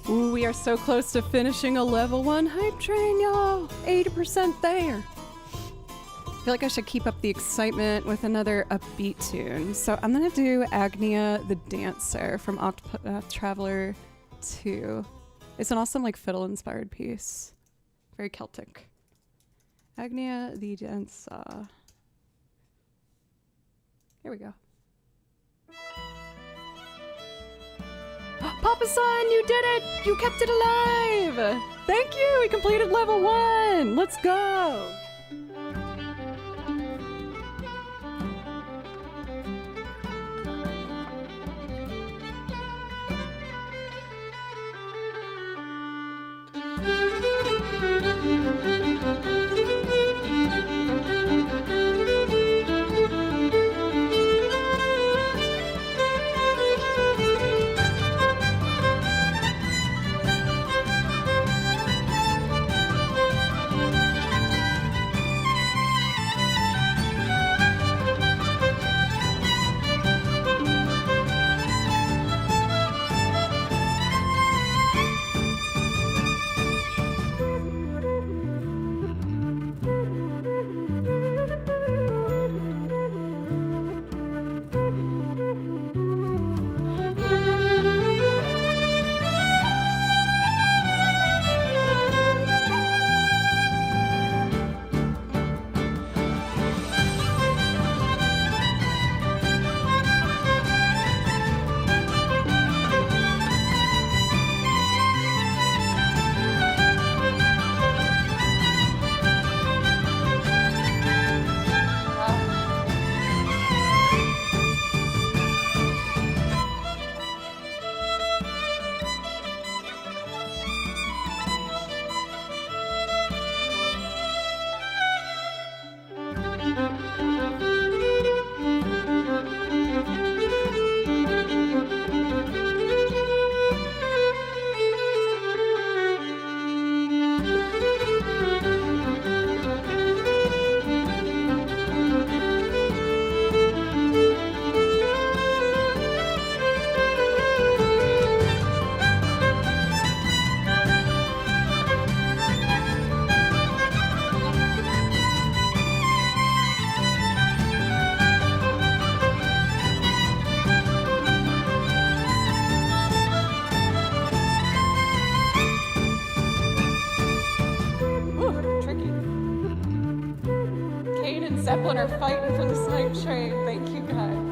S1: Ooh, we are so close to finishing a level 1 hype train, y'all. 80% there. I feel like I should keep up the excitement with another upbeat tune. So I'm gonna do Agnia the Dancer from Octopath Traveler 2. It's an awesome like fiddle-inspired piece. Very Celtic. Agnia the Dancer. Here we go. Papa San, you did it! You kept it alive! Thank you! We completed level 1! Let's go! Zeppelin are fighting for this hype train. Thank you guys.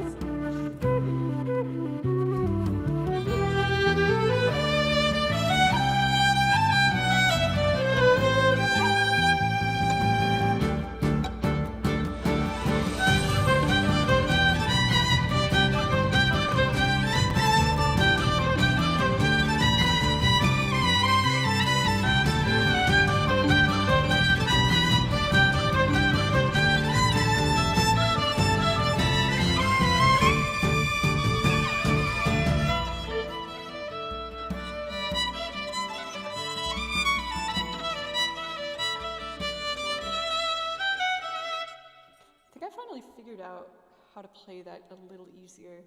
S1: Figured out how to play that a little easier.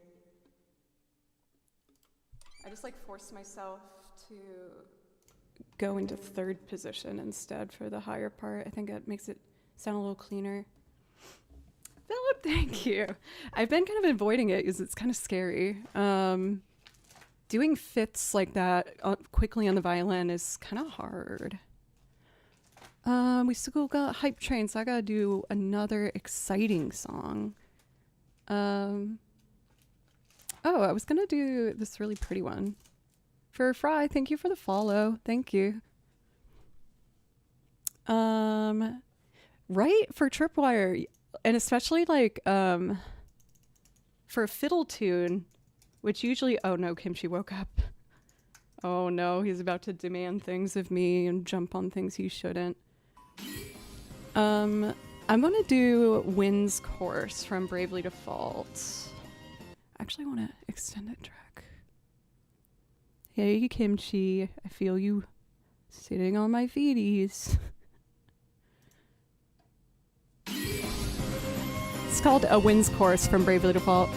S1: I just like forced myself to go into third position instead for the higher part. I think that makes it sound a little cleaner. Philip, thank you. I've been kind of avoiding it because it's kind of scary. Doing fifths like that quickly on the violin is kind of hard. We still got hype train, so I gotta do another exciting song. Oh, I was gonna do this really pretty one. For Fry, thank you for the follow. Thank you. Right, for Tripwire, and especially like, for a fiddle tune, which usually, oh no, Kimchi woke up. Oh no, he's about to demand things of me and jump on things he shouldn't. I'm gonna do Wind's Course from Bravely Default. I actually want to extend that track. Hey Kimchi, I feel you sitting on my feeties. It's called A Wind's Course from Bravely Default.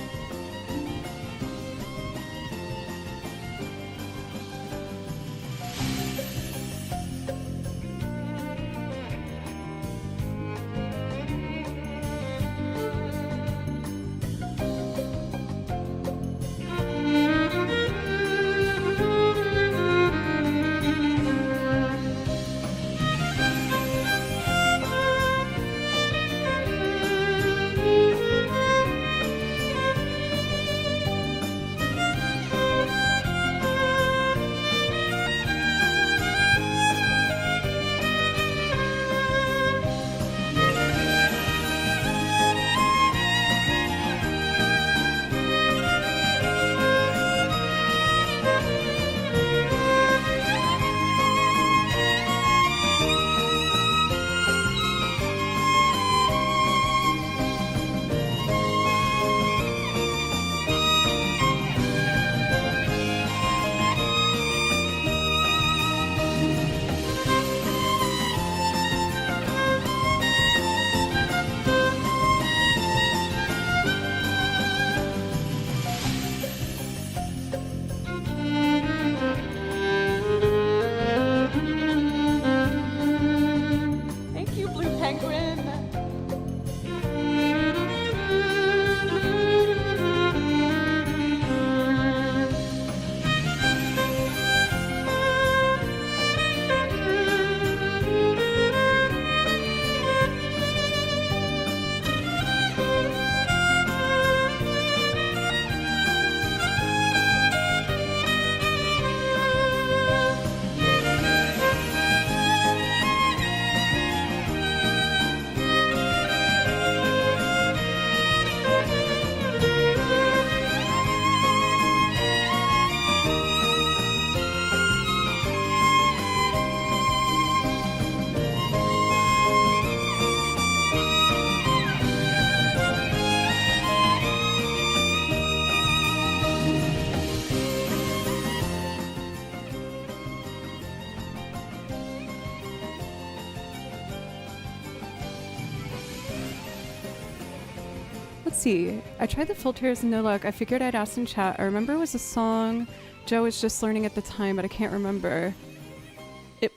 S1: Let's see. I tried the filters and no luck. I figured I'd ask in chat. I remember it was a song Joe was just learning at the time, but I can't remember.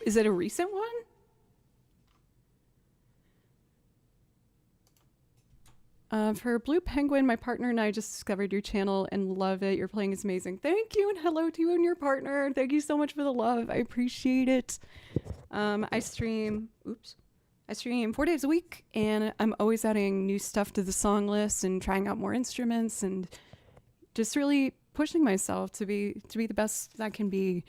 S1: Is it a recent one? For Blue Penguin, my partner and I just discovered your channel and love it. Your playing is amazing. Thank you, and hello to you and your partner. Thank you so much for the love. I appreciate it. I stream 4 days a week, and I'm always adding new stuff to the song list and trying out more instruments and just really pushing myself to be the best that I can be.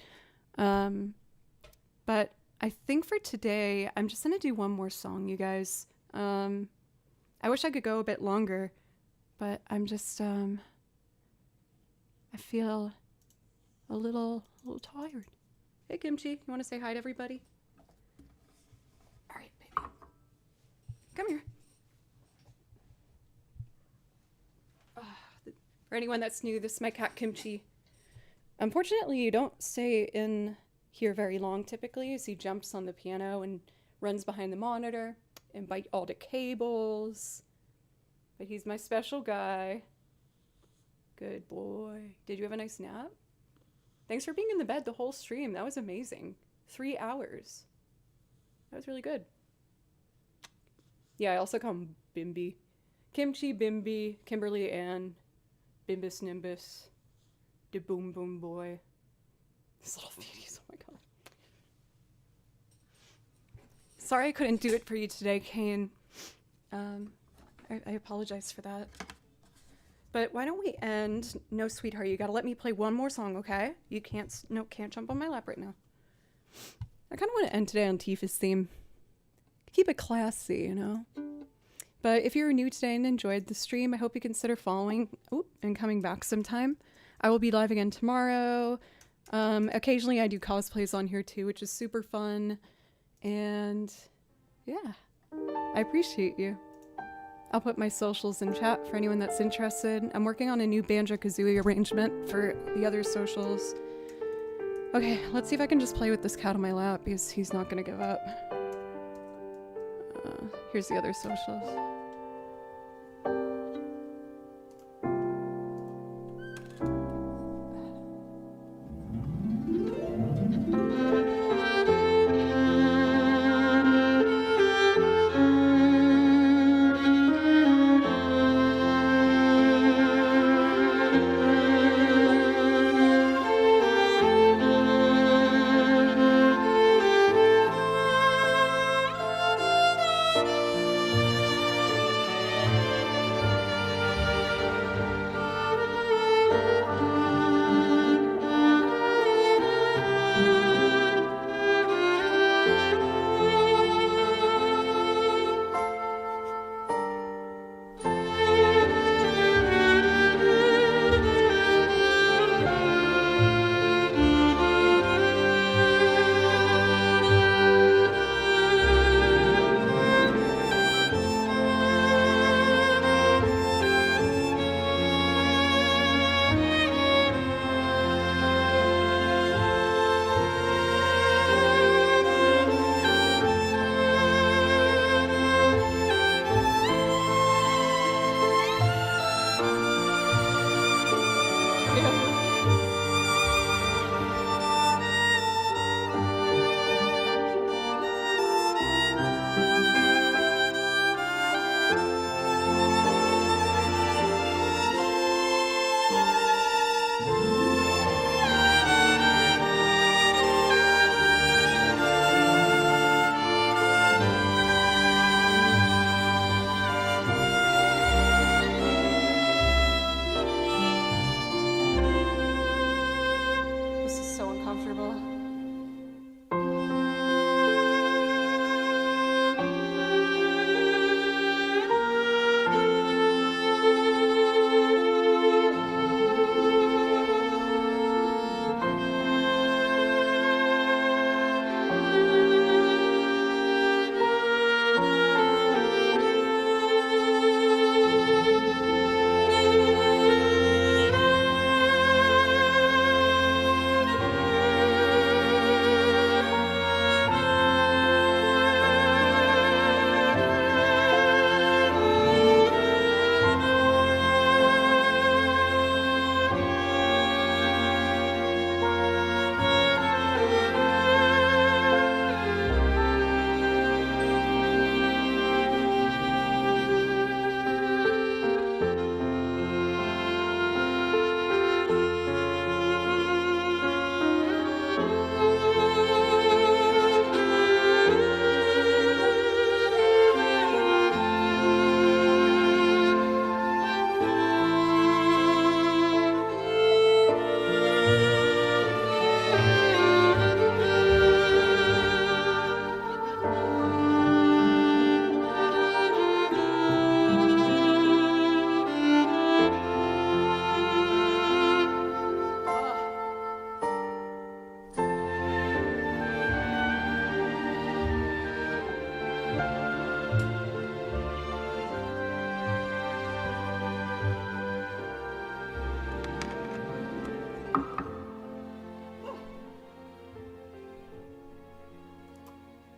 S1: But I think for today, I'm just gonna do one more song, you guys. I wish I could go a bit longer, but I'm just, I feel a little tired. Hey, Kimchi, you want to say hi to everybody? All right, baby. Come here. For anyone that's new, this is my cat, Kimchi. Unfortunately, you don't stay in here very long typically, as he jumps on the piano and runs behind the monitor and bite all the cables. But he's my special guy. Good boy. Did you have a nice nap? Thanks for being in the bed the whole stream. That was amazing. 3 hours. That was really good. Yeah, I also call him Bimby. Kimchi, Bimby, Kimberly Ann, Bimbus Nimbus, the Boom Boom Boy. These little beauties, oh my god. Sorry I couldn't do it for you today, Kane. I apologize for that. But why don't we end? No, sweetheart, you gotta let me play one more song, okay? You can't jump on my lap right now. I kind of want to end today on Tifa's theme. Keep it classy, you know? But if you're new today and enjoyed the stream, I hope you consider following and coming back sometime. I will be live again tomorrow. Occasionally I do cosplays on here too, which is super fun. And yeah, I appreciate you. I'll put my socials in chat for anyone that's interested. I'm working on a new Banjo-Kazooie arrangement for the other socials. Okay, let's see if I can just play with this cat on my lap because he's not gonna give up. Here's the other socials.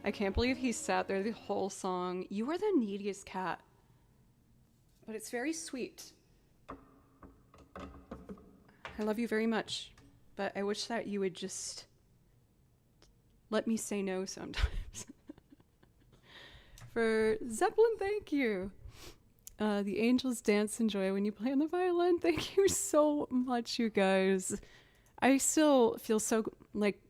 S1: I can't believe he sat there the whole song. You are the neediest cat. But it's very sweet. I love you very much. But I wish that you would just let me say no sometimes. For Zeppelin, thank you. The angels dance and joy when you play on the violin. Thank you so much, you guys. I still feel so like,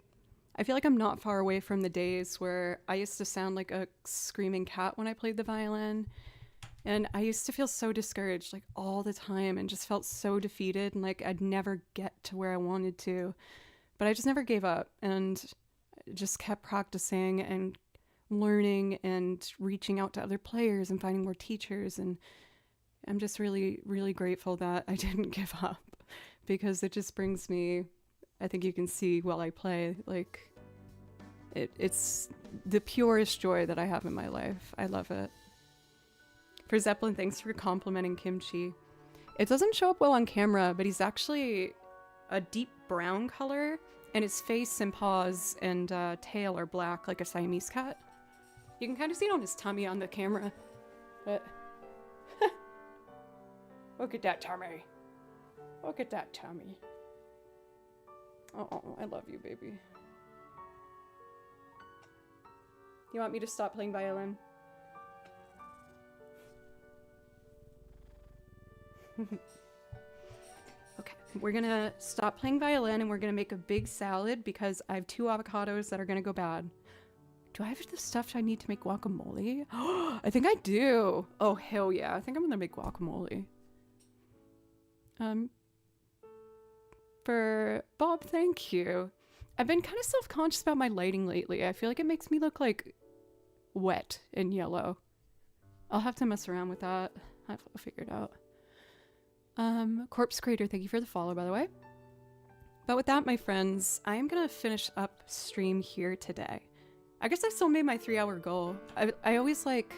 S1: I feel like I'm not far away from the days where I used to sound like a screaming cat when I played the violin. And I used to feel so discouraged like all the time and just felt so defeated and like I'd never get to where I wanted to. But I just never gave up and just kept practicing and learning and reaching out to other players and finding more teachers. And I'm just really, really grateful that I didn't give up because it just brings me, I think you can see while I play, like it's the purest joy that I have in my life. I love it. For Zeppelin, thanks for complimenting Kimchi. It doesn't show up well on camera, but he's actually a deep brown color, and his face and paws and tail are black like a Siamese cat. You can kind of see it on his tummy on the camera, but look at that tummy. Look at that tummy. Oh, I love you, baby. You want me to stop playing violin? Okay, we're gonna stop playing violin and we're gonna make a big salad because I have 2 avocados that are gonna go bad. Do I have the stuff I need to make guacamole? I think I do. Oh, hell yeah. I think I'm gonna make guacamole. For Bob, thank you. I've been kind of self-conscious about my lighting lately. I feel like it makes me look like wet and yellow. I'll have to mess around with that. I'll figure it out. Corpse Creator, thank you for the follow, by the way. But with that, my friends, I am gonna finish up stream here today. I guess I still made my 3-hour goal. I always like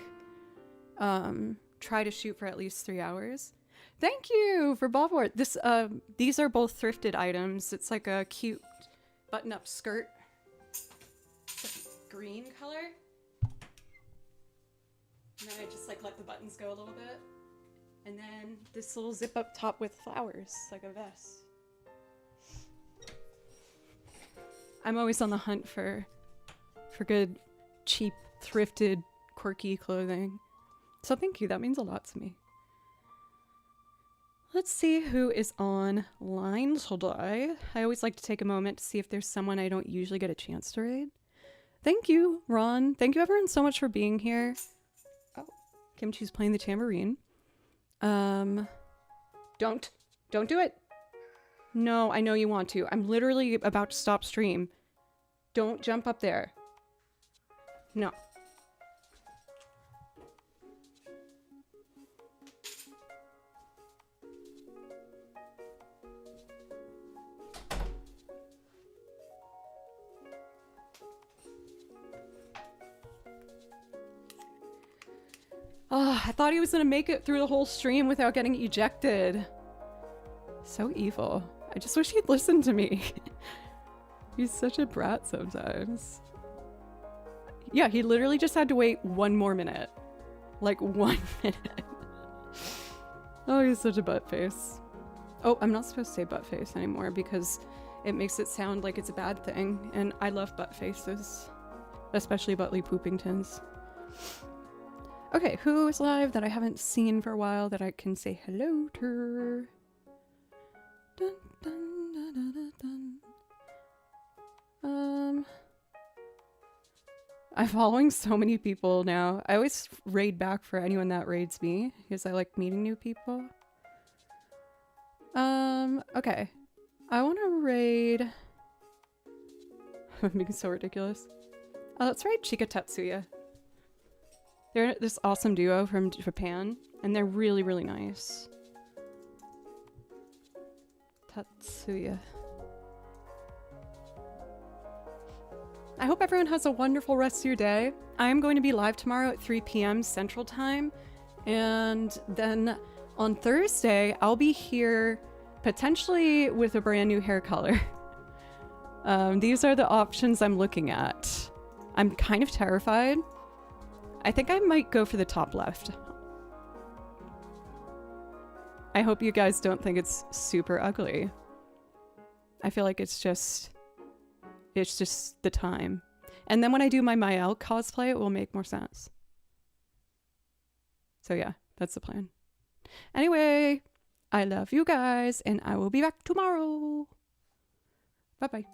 S1: try to shoot for at least 3 hours. Thank you for Bobwart. These are both thrifted items. It's like a cute button-up skirt. It's a green color. And then I just like let the buttons go a little bit. And then this little zip up top with flowers, like a vest. I'm always on the hunt for good, cheap, thrifted, quirky clothing. So thank you, that means a lot to me. Let's see who is online today. I always like to take a moment to see if there's someone I don't usually get a chance to raid. Thank you, Ron. Thank you everyone so much for being here. Oh, Kimchi's playing the tambourine. Don't do it. No, I know you want to. I'm literally about to stop stream. Don't jump up there. No. Oh, I thought he was gonna make it through the whole stream without getting ejected. So evil. I just wish he'd listen to me. He's such a brat sometimes. Yeah, he literally just had to wait 1 more minute. Like 1 minute. Oh, he's such a butt face. Oh, I'm not supposed to say butt face anymore because it makes it sound like it's a bad thing. And I love butt faces. Especially Buttley Poopingtons. Okay, who is live that I haven't seen for a while that I can say hello to? Dun, dun, dun, dun, dun, dun. I'm following so many people now. I always raid back for anyone that raids me because I like meeting new people. Okay. I want to raid... I'm being so ridiculous. Let's raid Chika Tatsuya. They're this awesome duo from Japan, and they're really, really nice. Tatsuya. I hope everyone has a wonderful rest of your day. I am going to be live tomorrow at 3 p.m. Central Time, and then on Thursday, I'll be here potentially with a brand new hair color. These are the options I'm looking at. I'm kind of terrified. I think I might go for the top left. I hope you guys don't think it's super ugly. I feel like it's just the time. And then when I do my Mael cosplay, it will make more sense. So yeah, that's the plan. Anyway, I love you guys, and I will be back tomorrow. Bye-bye.